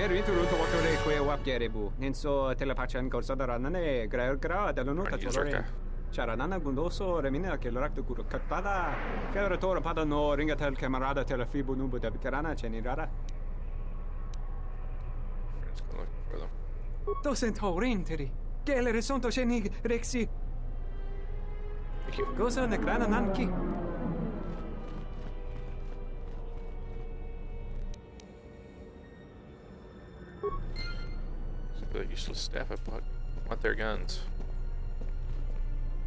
Rinto wakore kwe wap gerebu. Ninso telepachan korsadarane gra dall'unuta torre. Charanana gundoso remina che lorakto guru katada. Fiatora pada no ringatel camarada telefibu nubu debikarana cenirara. Friends go looking for them. Dosen torrenteri. Kele resonto shenig rexi. Gosa na grana nanki. The useless staff I bought. Want their guns.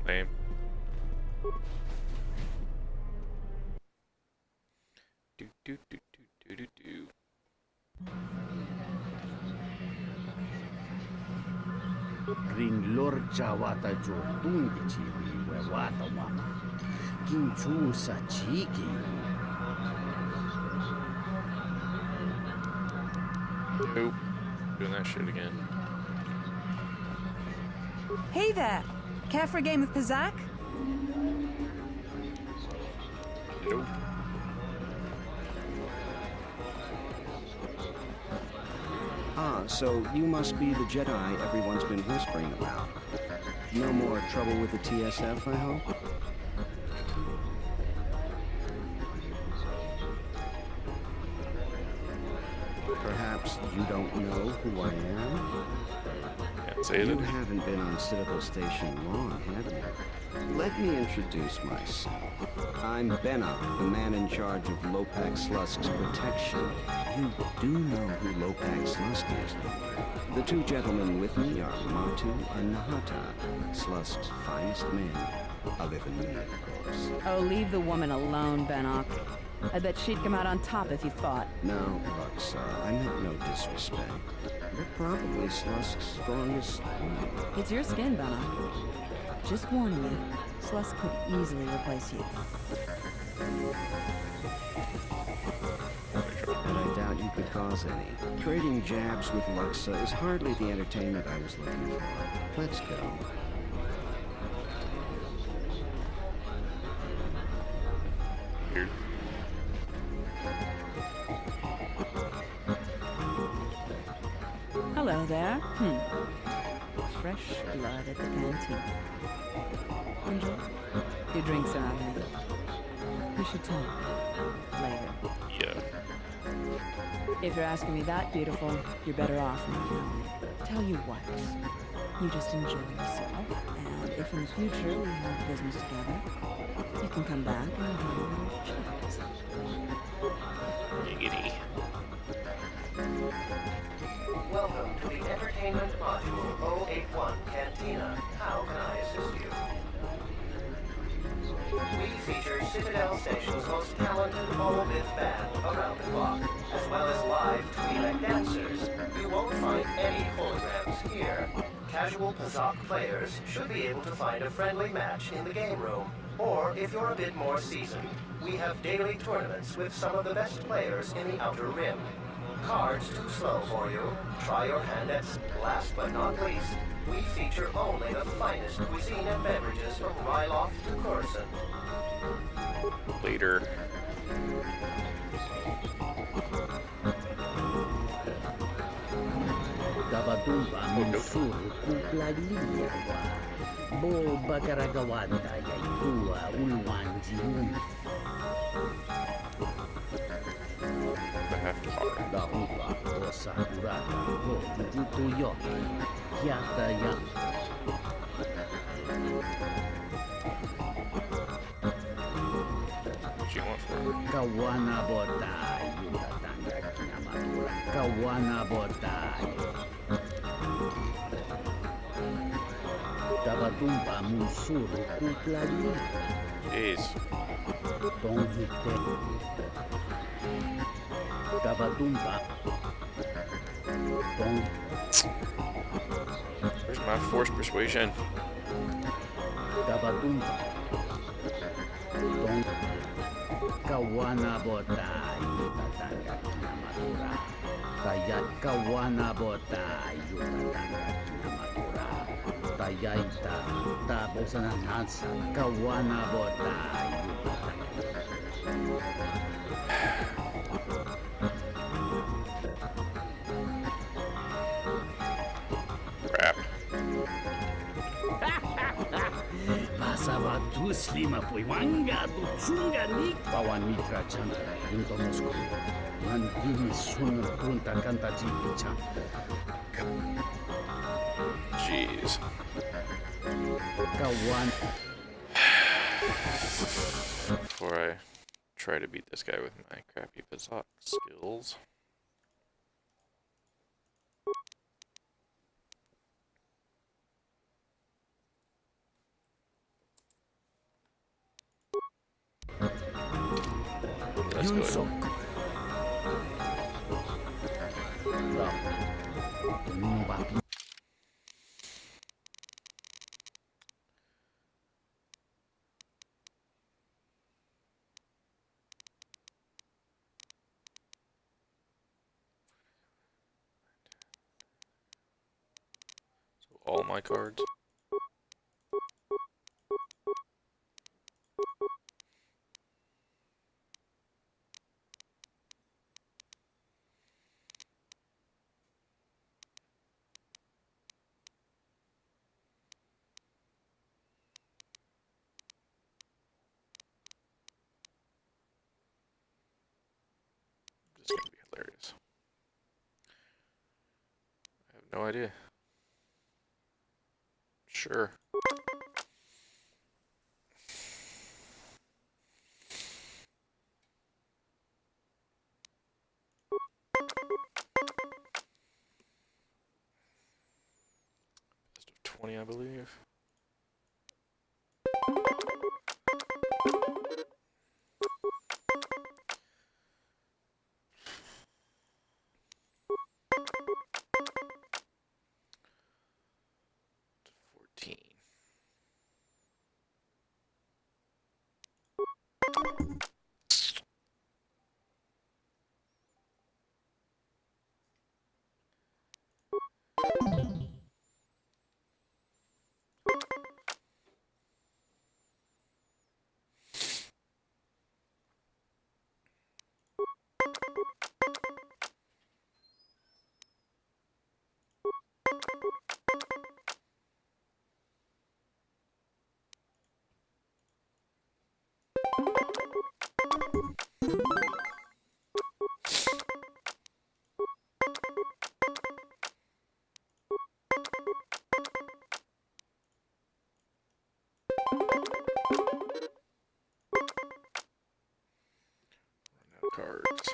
Lame. Do do do do do do do. Ring Lord Jawata Jo Tungichi Wewata Mama. Kinchu Sachiki. Nope. Doing that shit again. Hey there! Care for a game of Pizak? Nope. Ah, so you must be the Jedi everyone's been whispering about. No more trouble with the TSF, I hope? Perhaps you don't know who I am? Can't say You that. haven't been on Citadel Station long, have you? Let me introduce myself. I'm Benna, the man in charge of Lopak Slusk's protection. You do know who Lopak Slusk is, don't you? The two gentlemen with me are Matu and Nahata, Slusk's finest men, other than me, of course. Oh, leave the woman alone, Bennock. I bet she'd come out on top if you fought. No, Luxa, I meant no disrespect. You're probably Slusk's strongest point. It's your skin, Bennock. Just warning you, Slusk could easily replace you. And I doubt you could cause any. Trading jabs with Luxa is hardly the entertainment I was looking for. Let's go. Weird. Hello there. Fresh blood at the canteen. Enjoy. Your drinks are on me. We should talk. Later. Yeah. If you're asking me that, beautiful, you're better off not knowing. Tell you what. You just enjoy yourself, and if in the future we have business together, you can come back and have a little chat. Giggity. Welcome to the Entertainment Module 081 Cantina. How can I assist you? We feature Citadel Station's most talented all-myth band around the clock, as well as live Twi'lek dancers. You won't find any holograms here. Casual Pazak players should be able to find a friendly match in the game room. Or, if you're a bit more seasoned, we have daily tournaments with some of the best players in the Outer Rim. Cards too slow for you? Try your hand at... Last but not least, we feature only the finest cuisine and beverages from Ryloth to Coruscant. Later. Dabadumba Munsuru Kuplaliyawa. Bo Bagaragawanda Yaikua Ulwanji. Dahupa Osa Urata Ho Jujutu Yoki. Yata Yak. What you want for her? Kawana Botai Yutatanga Kinamatura. Kawana Botai. Dabadumba Munsuru Kuplali. Jeez. Don't hit them. Dabadumba. Don't. Where's my force persuasion? Dabadumba. Don't. Kawana Botai Yutatanga Kinamatura. Kayat Kawana Botai Yutatanga Kinamatura. Tayaita. Tabosananansa. Kawana Botai Crap. Pasaba tu slima puiwanga tu chunga ni pawan mitra chanta yunto Moscow. Mandimi sunu krunta kanta jipicha. Jeez. Before I try to beat this guy with my crappy Bazak skills. Let's go. So all my cards. This is going to be hilarious. I have no idea. Sure. Best of 20, I believe. Cards.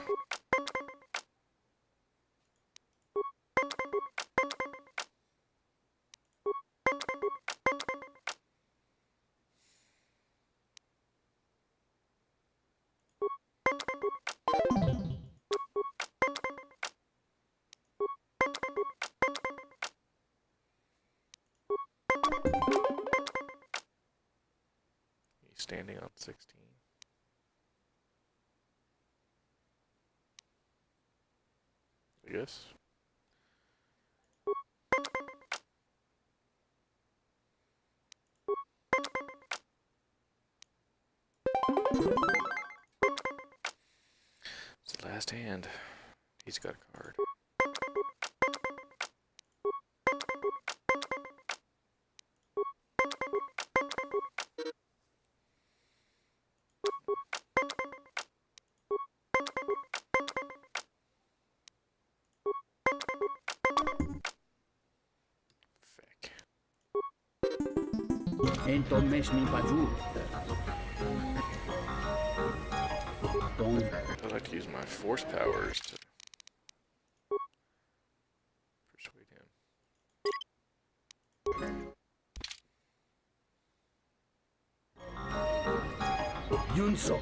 He's standing on 16. I guess. It's the last hand. He's got a card. I'd like to use my force powers to persuade him. Yunso.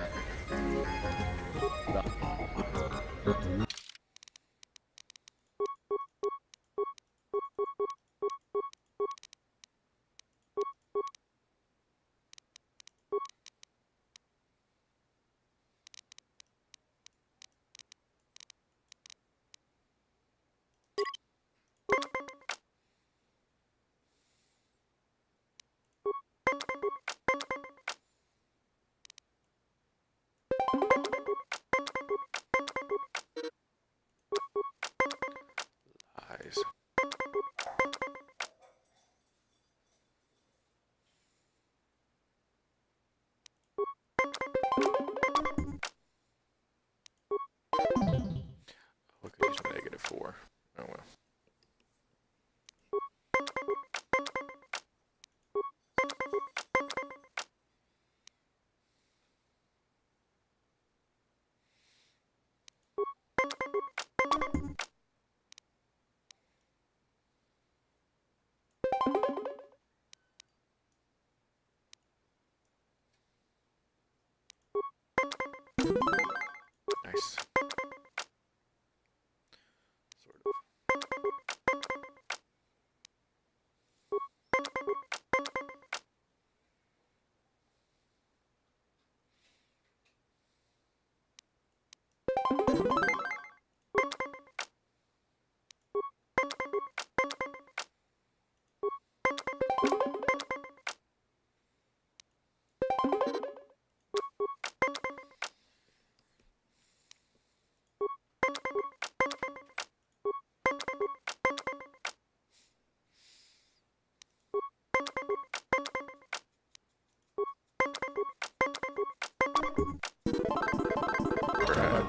Lies. Oh, I could use -4. Oh well.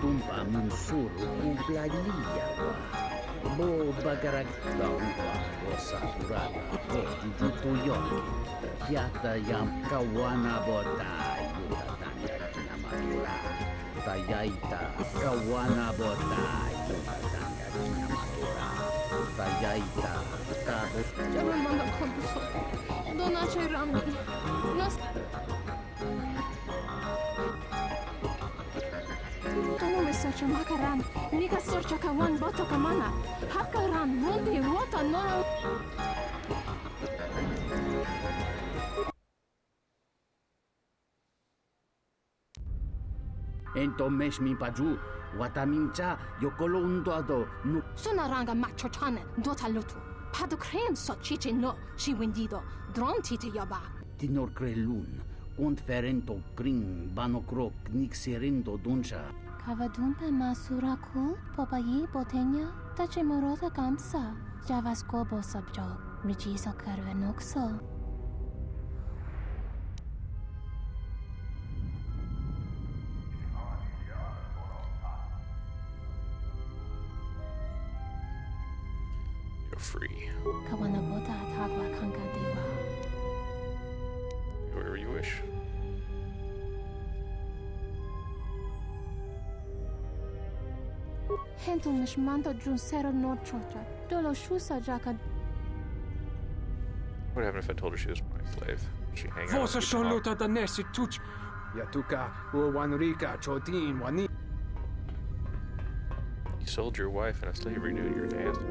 Tumpa Munsuru Kublaliyawa. Bo Bagarag Daupa Rosa Urada Bo Jujutu Yoki. Kiata Yam Kawana Bota Yuta Tanya Kinamatura. Tayaita Kawana Bota Yuta Tanya Kinamatura. Tayaita Kabut. Jangan mangga kompuso. Dona Rami. Nos. Tono mesocha makaran. Nika sorcha kawan boto kamana. Hakaran mundi wota nora. Ento mesh mi paju. Watamincha yokolondo ado nu. Sonaranga machotane. Dota lutu. Pado krem so chiche no. Si wendido. Dron tite yaba. Tinor crelun. Conferento prin banokrok nixerendo duncha. Kavadumpa masuraku popayi botenya tachimurota kamsa. Javaskobo sabjo. Rijiso karvenokso. You're free. Kawanabota atagwa kankadewa. Go wherever you wish. Hentu mishmando junsero no chocha. Dolo shusa jaka. What happened if I told her she was my slave? Would she hang out? Vosa with me? sholota da nesi tuch. Yatuka wanrika chotin wani. You sold your wife into slavery, dude. You're nasty.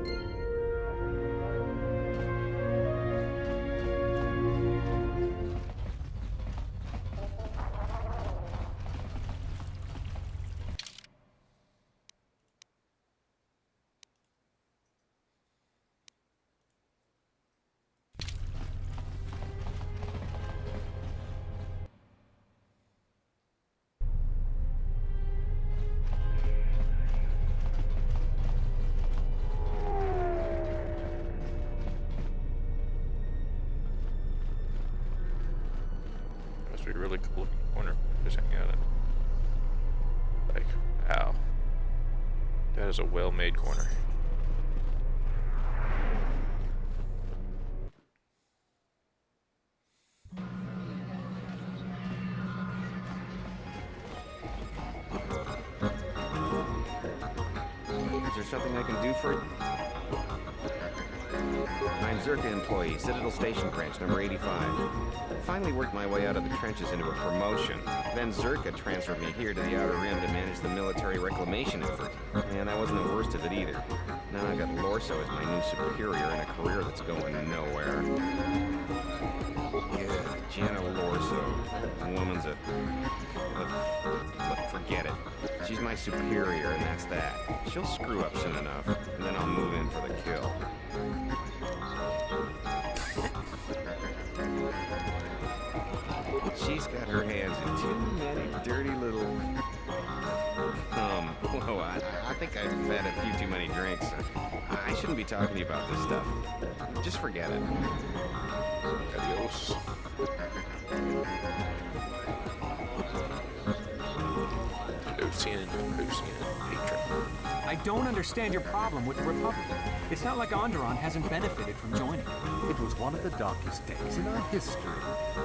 Must be a really cool looking corner. Just hang out in. Like, wow. That is a well-made corner. Is there something I can do for you? I'm Zerka employee, Citadel Station Branch, number 85. Finally worked my way out of the trenches into a promotion. Then Zerka transferred me here to the Outer Rim to manage the military reclamation effort. And that wasn't the worst of it either. Now I got Lorso as my new superior in a career that's going nowhere. Yeah, Jenna Lorso. That woman's a... Look, forget it. She's my superior, and that's that. She'll screw up soon enough, and then I'll move in for the kill. She's got her hands in too many dirty little... Whoa, I think I've had a few too many drinks. I shouldn't be talking to you about this stuff. Just forget it. Adios. Lucian patron. I don't understand your problem with the Republic. It's not like Onderon hasn't benefited from joining. It was one of the darkest days in our history.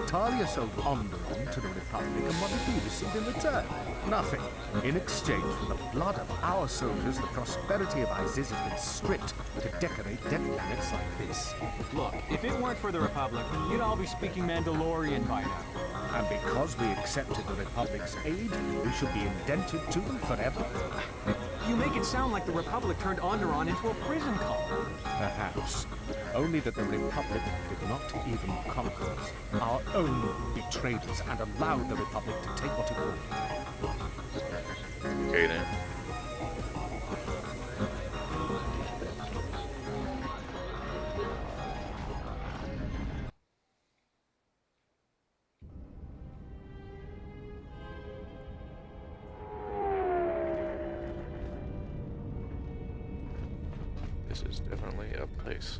Talia sold Onderon to the Republic, and what did we receive in return? Nothing. In exchange for the blood of our soldiers, the prosperity of Iziz has been stripped to decorate dead planets like this. Look, if it weren't for the Republic, you'd all be speaking Mandalorian by now. And because we accepted the Republic's aid, we should be indented to them forever. You make it sound like the Republic turned Onderon into a prison colony. Perhaps. Only that the Republic did not even conquer us. Our own betrayed us and allowed the Republic to take what it would. Okay then. This is definitely a place.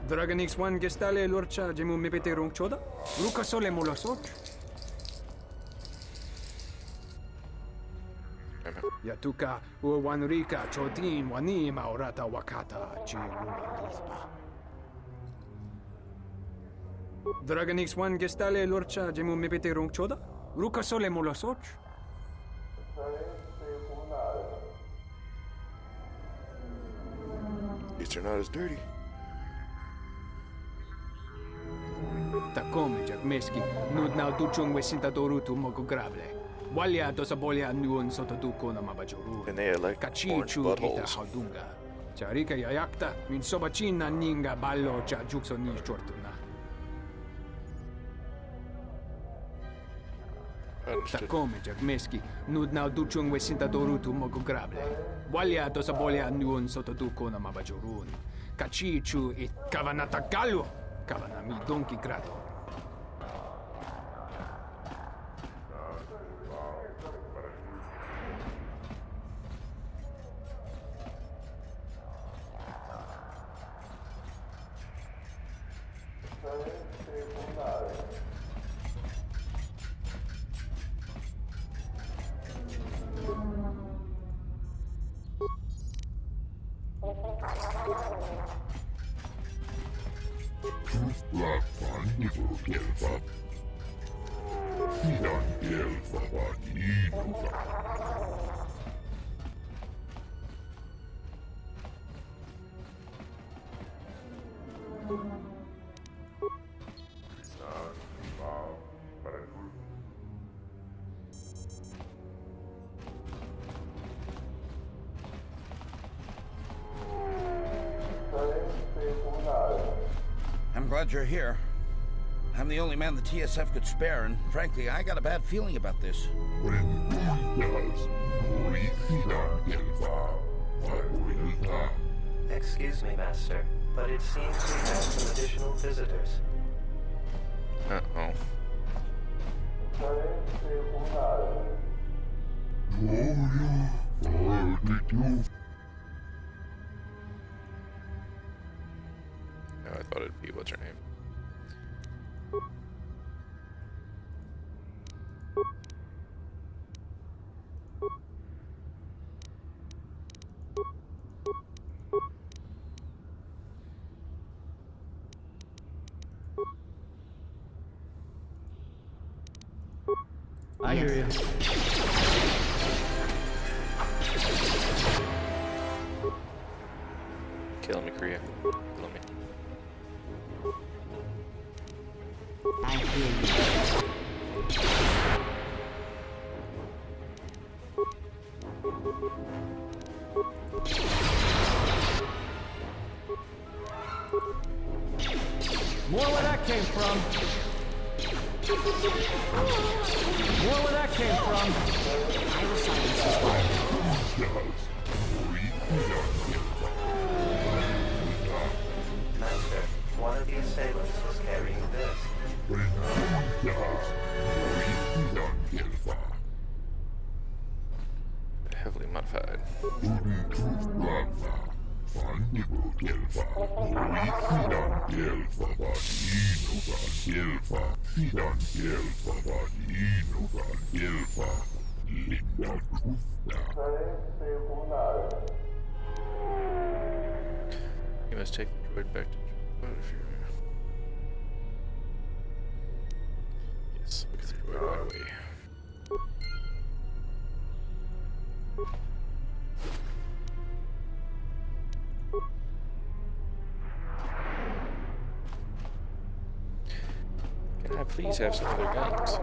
Dragon X1 gestale lorcha jemu mepete rong choda. Ruka sole molasok. Yatuka uwanrika chotin wani maurata wakata chiluma. Dragon X1 gestale lorcha jemu mepete rong choda. Ruka sole molasok. These are not as dirty. Takome jagmeski nud na tuchung wesinta dorutu mogograble. Walia dosabolia nuon sotoduko na mabajuru. And they are like orange Kachichu ita buttholes. haldunga. Charika yayakta min sobachina ninga ballo cha jukso ni shortuna. Takome jagmeski nud na tuchung wesinta dorutu mogograble. Walia dosabolia nuon sotoduko na mabajurun. Kachichu it kavanatagalo. Kavanami donki grato. I'm glad you're here. I'm the only man the TSF could spare, and frankly, I got a bad feeling about this. Excuse me, Master, but it seems we have some additional visitors. Uh-oh. Oh, I thought it'd be what's her name. I hear you. Kill me, Kriya. Kill me. I hear More where that came from. More where that came from. I will silence his wife. Master, one of the assailants was carrying this. Heavily modified. You must take the droid back to Jabba if you're... Yes, look at the droid right away. Can I please have some other guns?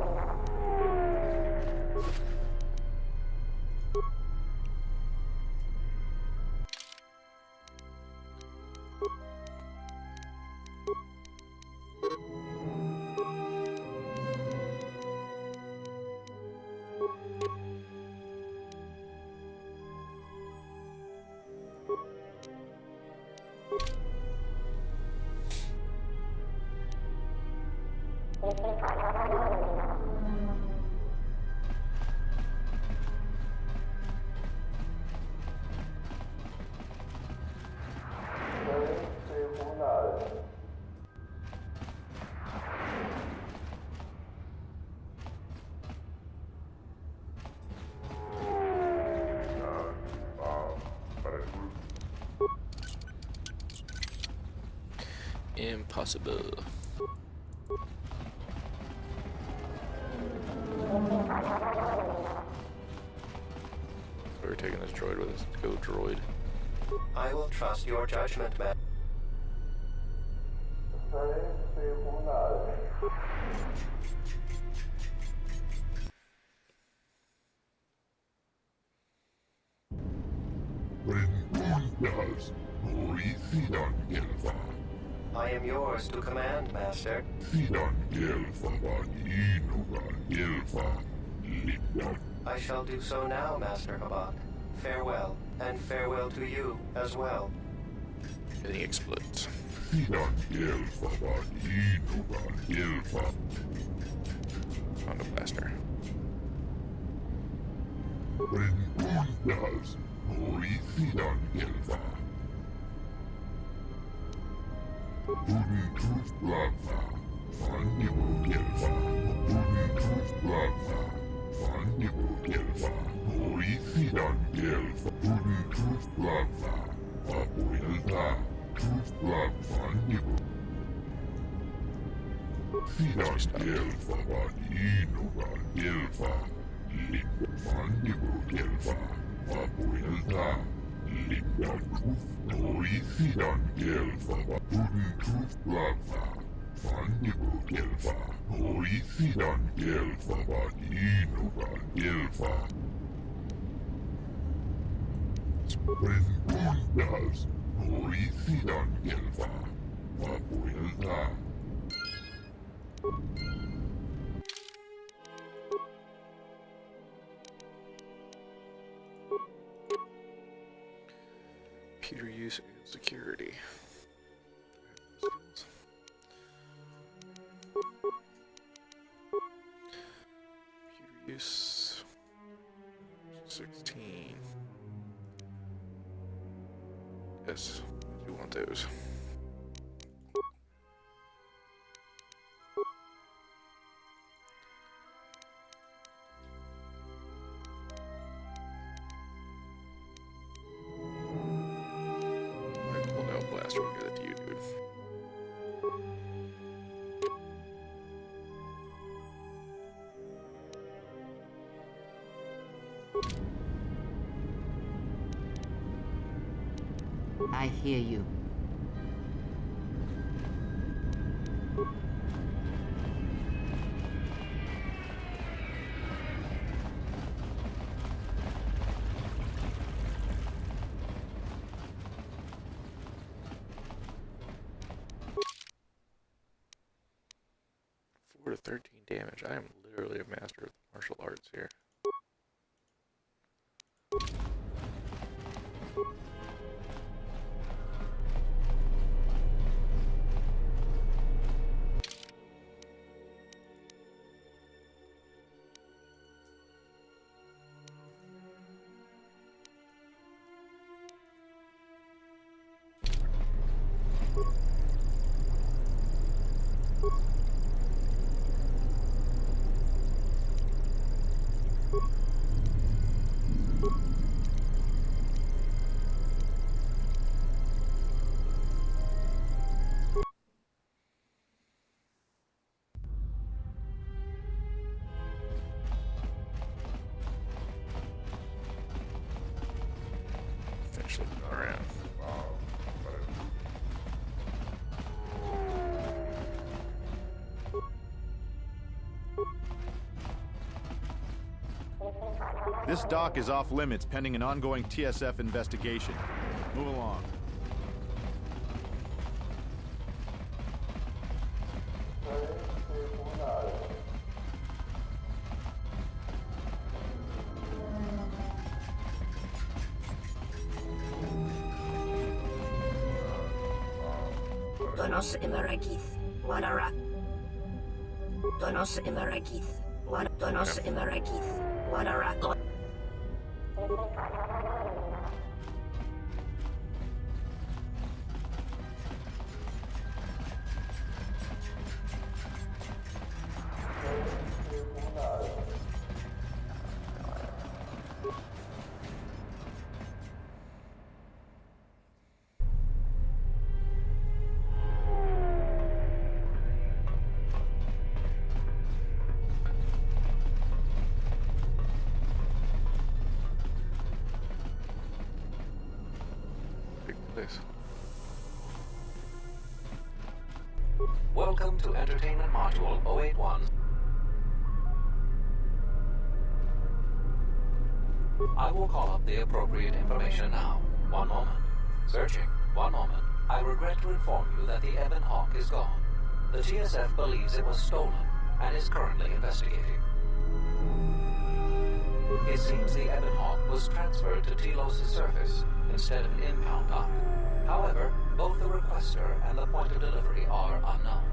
Impossible. We're taking this droid with us. Let's go, droid. I will trust your judgment, man. I am yours to command, Master. I shall do so now, Master Habak. Farewell, and farewell to you as well. Hitting explodes. On the blaster. Computer use and security. Computer use 16. Yes, I do want those. I hear you. To 13 damage. I am literally a master of the martial arts here. Around. This dock is off limits pending an ongoing TSF investigation. Move along. Donos Imarakith, Wanara. Donos Imarakith, Donos Imarakith, Wanara. Entertainment Module 081. I will call up the appropriate information now. One moment. Searching. One moment. I regret to inform you that the Ebon Hawk is gone. The TSF believes it was stolen and is currently investigating. It seems the Ebon Hawk was transferred to Telos' surface instead of an impound dock. However, both the requester and the point of delivery are unknown.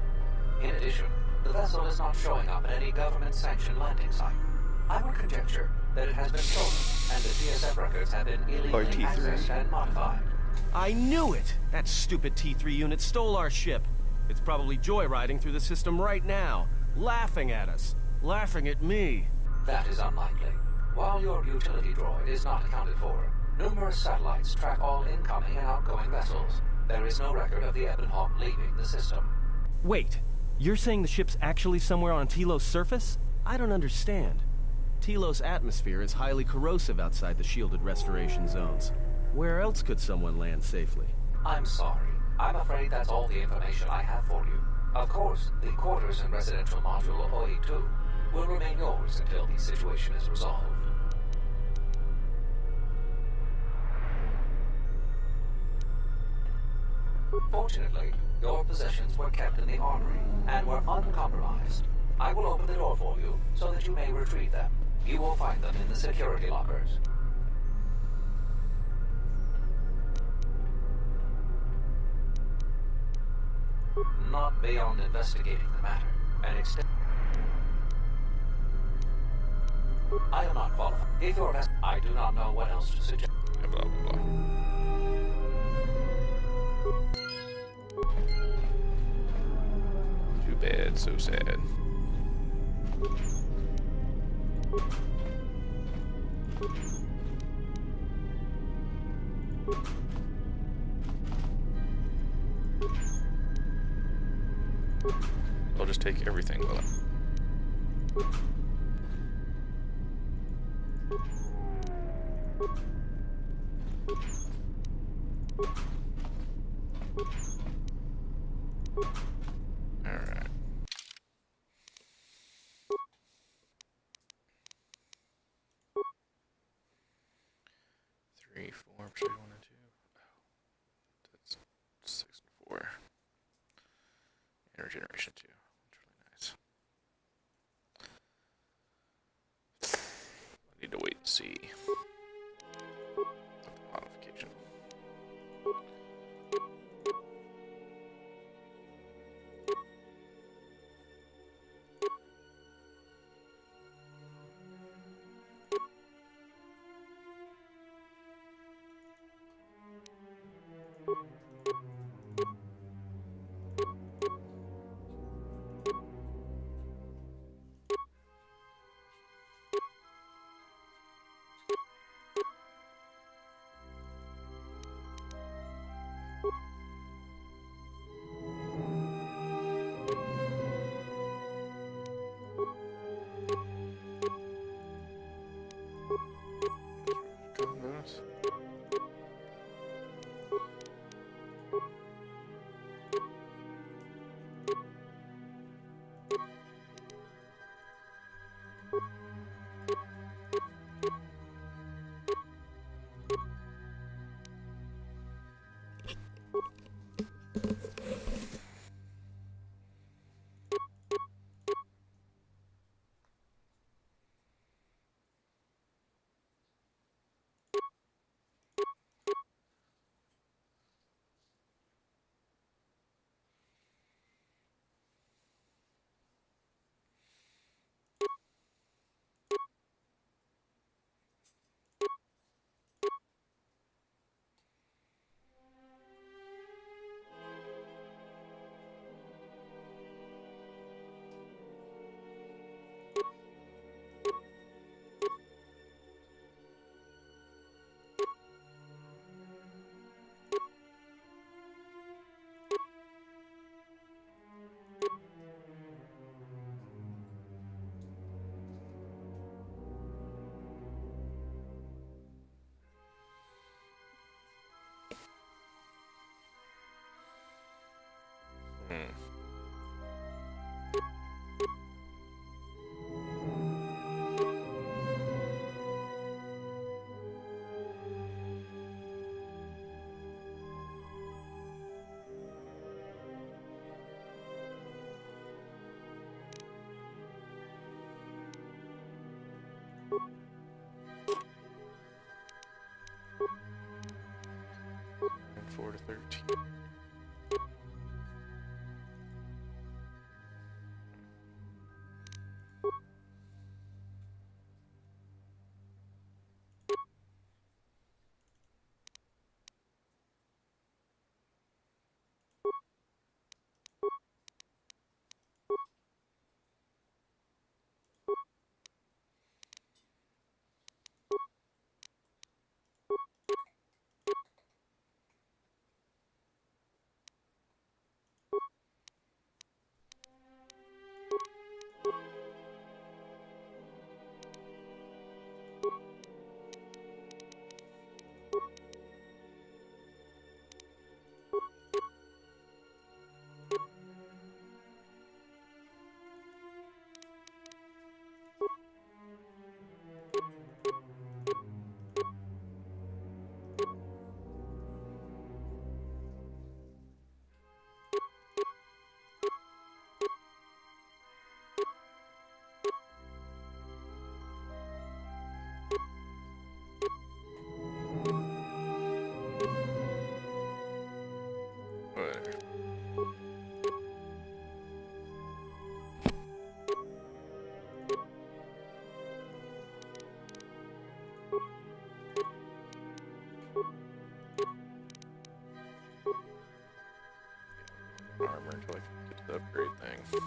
In addition, the vessel is not showing up at any government-sanctioned landing site. I would conjecture that it has been stolen, and the TSF records have been illegally accessed and modified. I knew it! That stupid T3 unit stole our ship. It's probably joyriding through the system right now, laughing at us, laughing at me. That is unlikely. While your utility droid is not accounted for, numerous satellites track all incoming and outgoing vessels. There is no record of the Ebon Hawk leaving the system. Wait, you're saying the ship's actually somewhere on Telos' surface? I don't understand. Telos' atmosphere is highly corrosive outside the shielded restoration zones. Where else could someone land safely? I'm sorry. I'm afraid that's all the information I have for you. Of course, the quarters in Residential Module 082 will remain yours until the situation is resolved. Fortunately, your possessions were kept in the armory and were uncompromised. I will open the door for you so that you may retrieve them. You will find them in the security lockers. Not beyond investigating the matter and extend. I am not qualified. If you're best, I do not know what else to suggest. Blah, blah, blah. Too bad, so sad. I'll just take everything with it. Alright. 3, 4, 1 and 2. Oh, that's 6 and 4. And regeneration 2. That's really nice. I need to wait and see. Modification. And 4 to 13. Armor until I can get to the upgrade thing.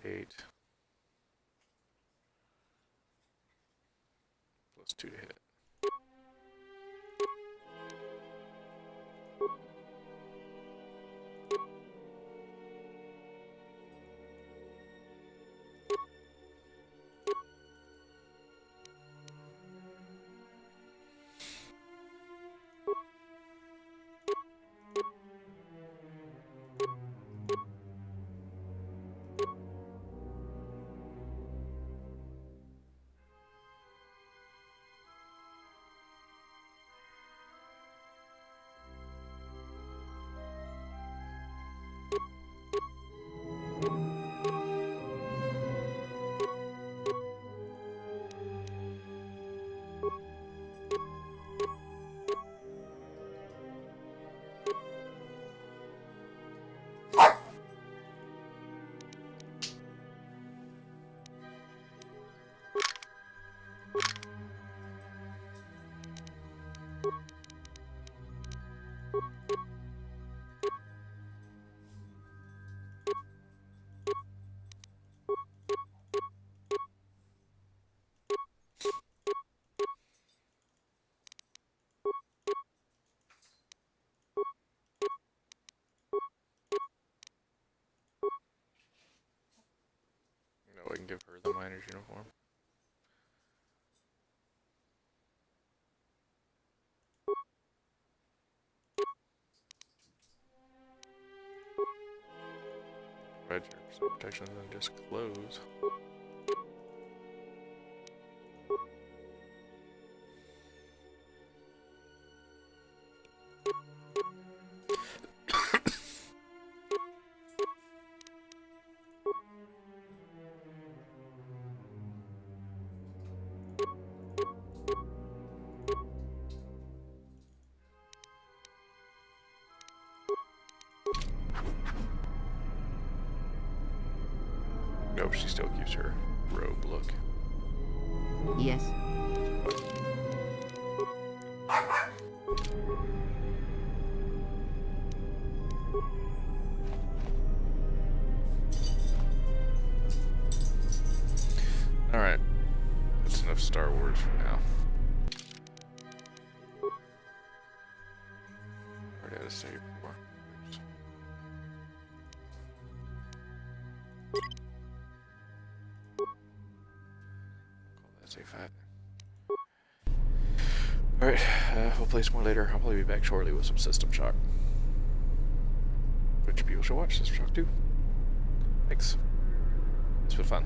to 8. Plus 2 to hit. I can give her the miner's uniform. Provide your protection and then just close. Nope, she still keeps her robe look. Yes. Alright. That's enough Star Wars for now. Already had to save more. Oops. Call that save 5 then. Alright, we'll play some more later. I'll probably be back shortly with some System Shock, which people should watch System Shock 2. Thanks. It's been fun.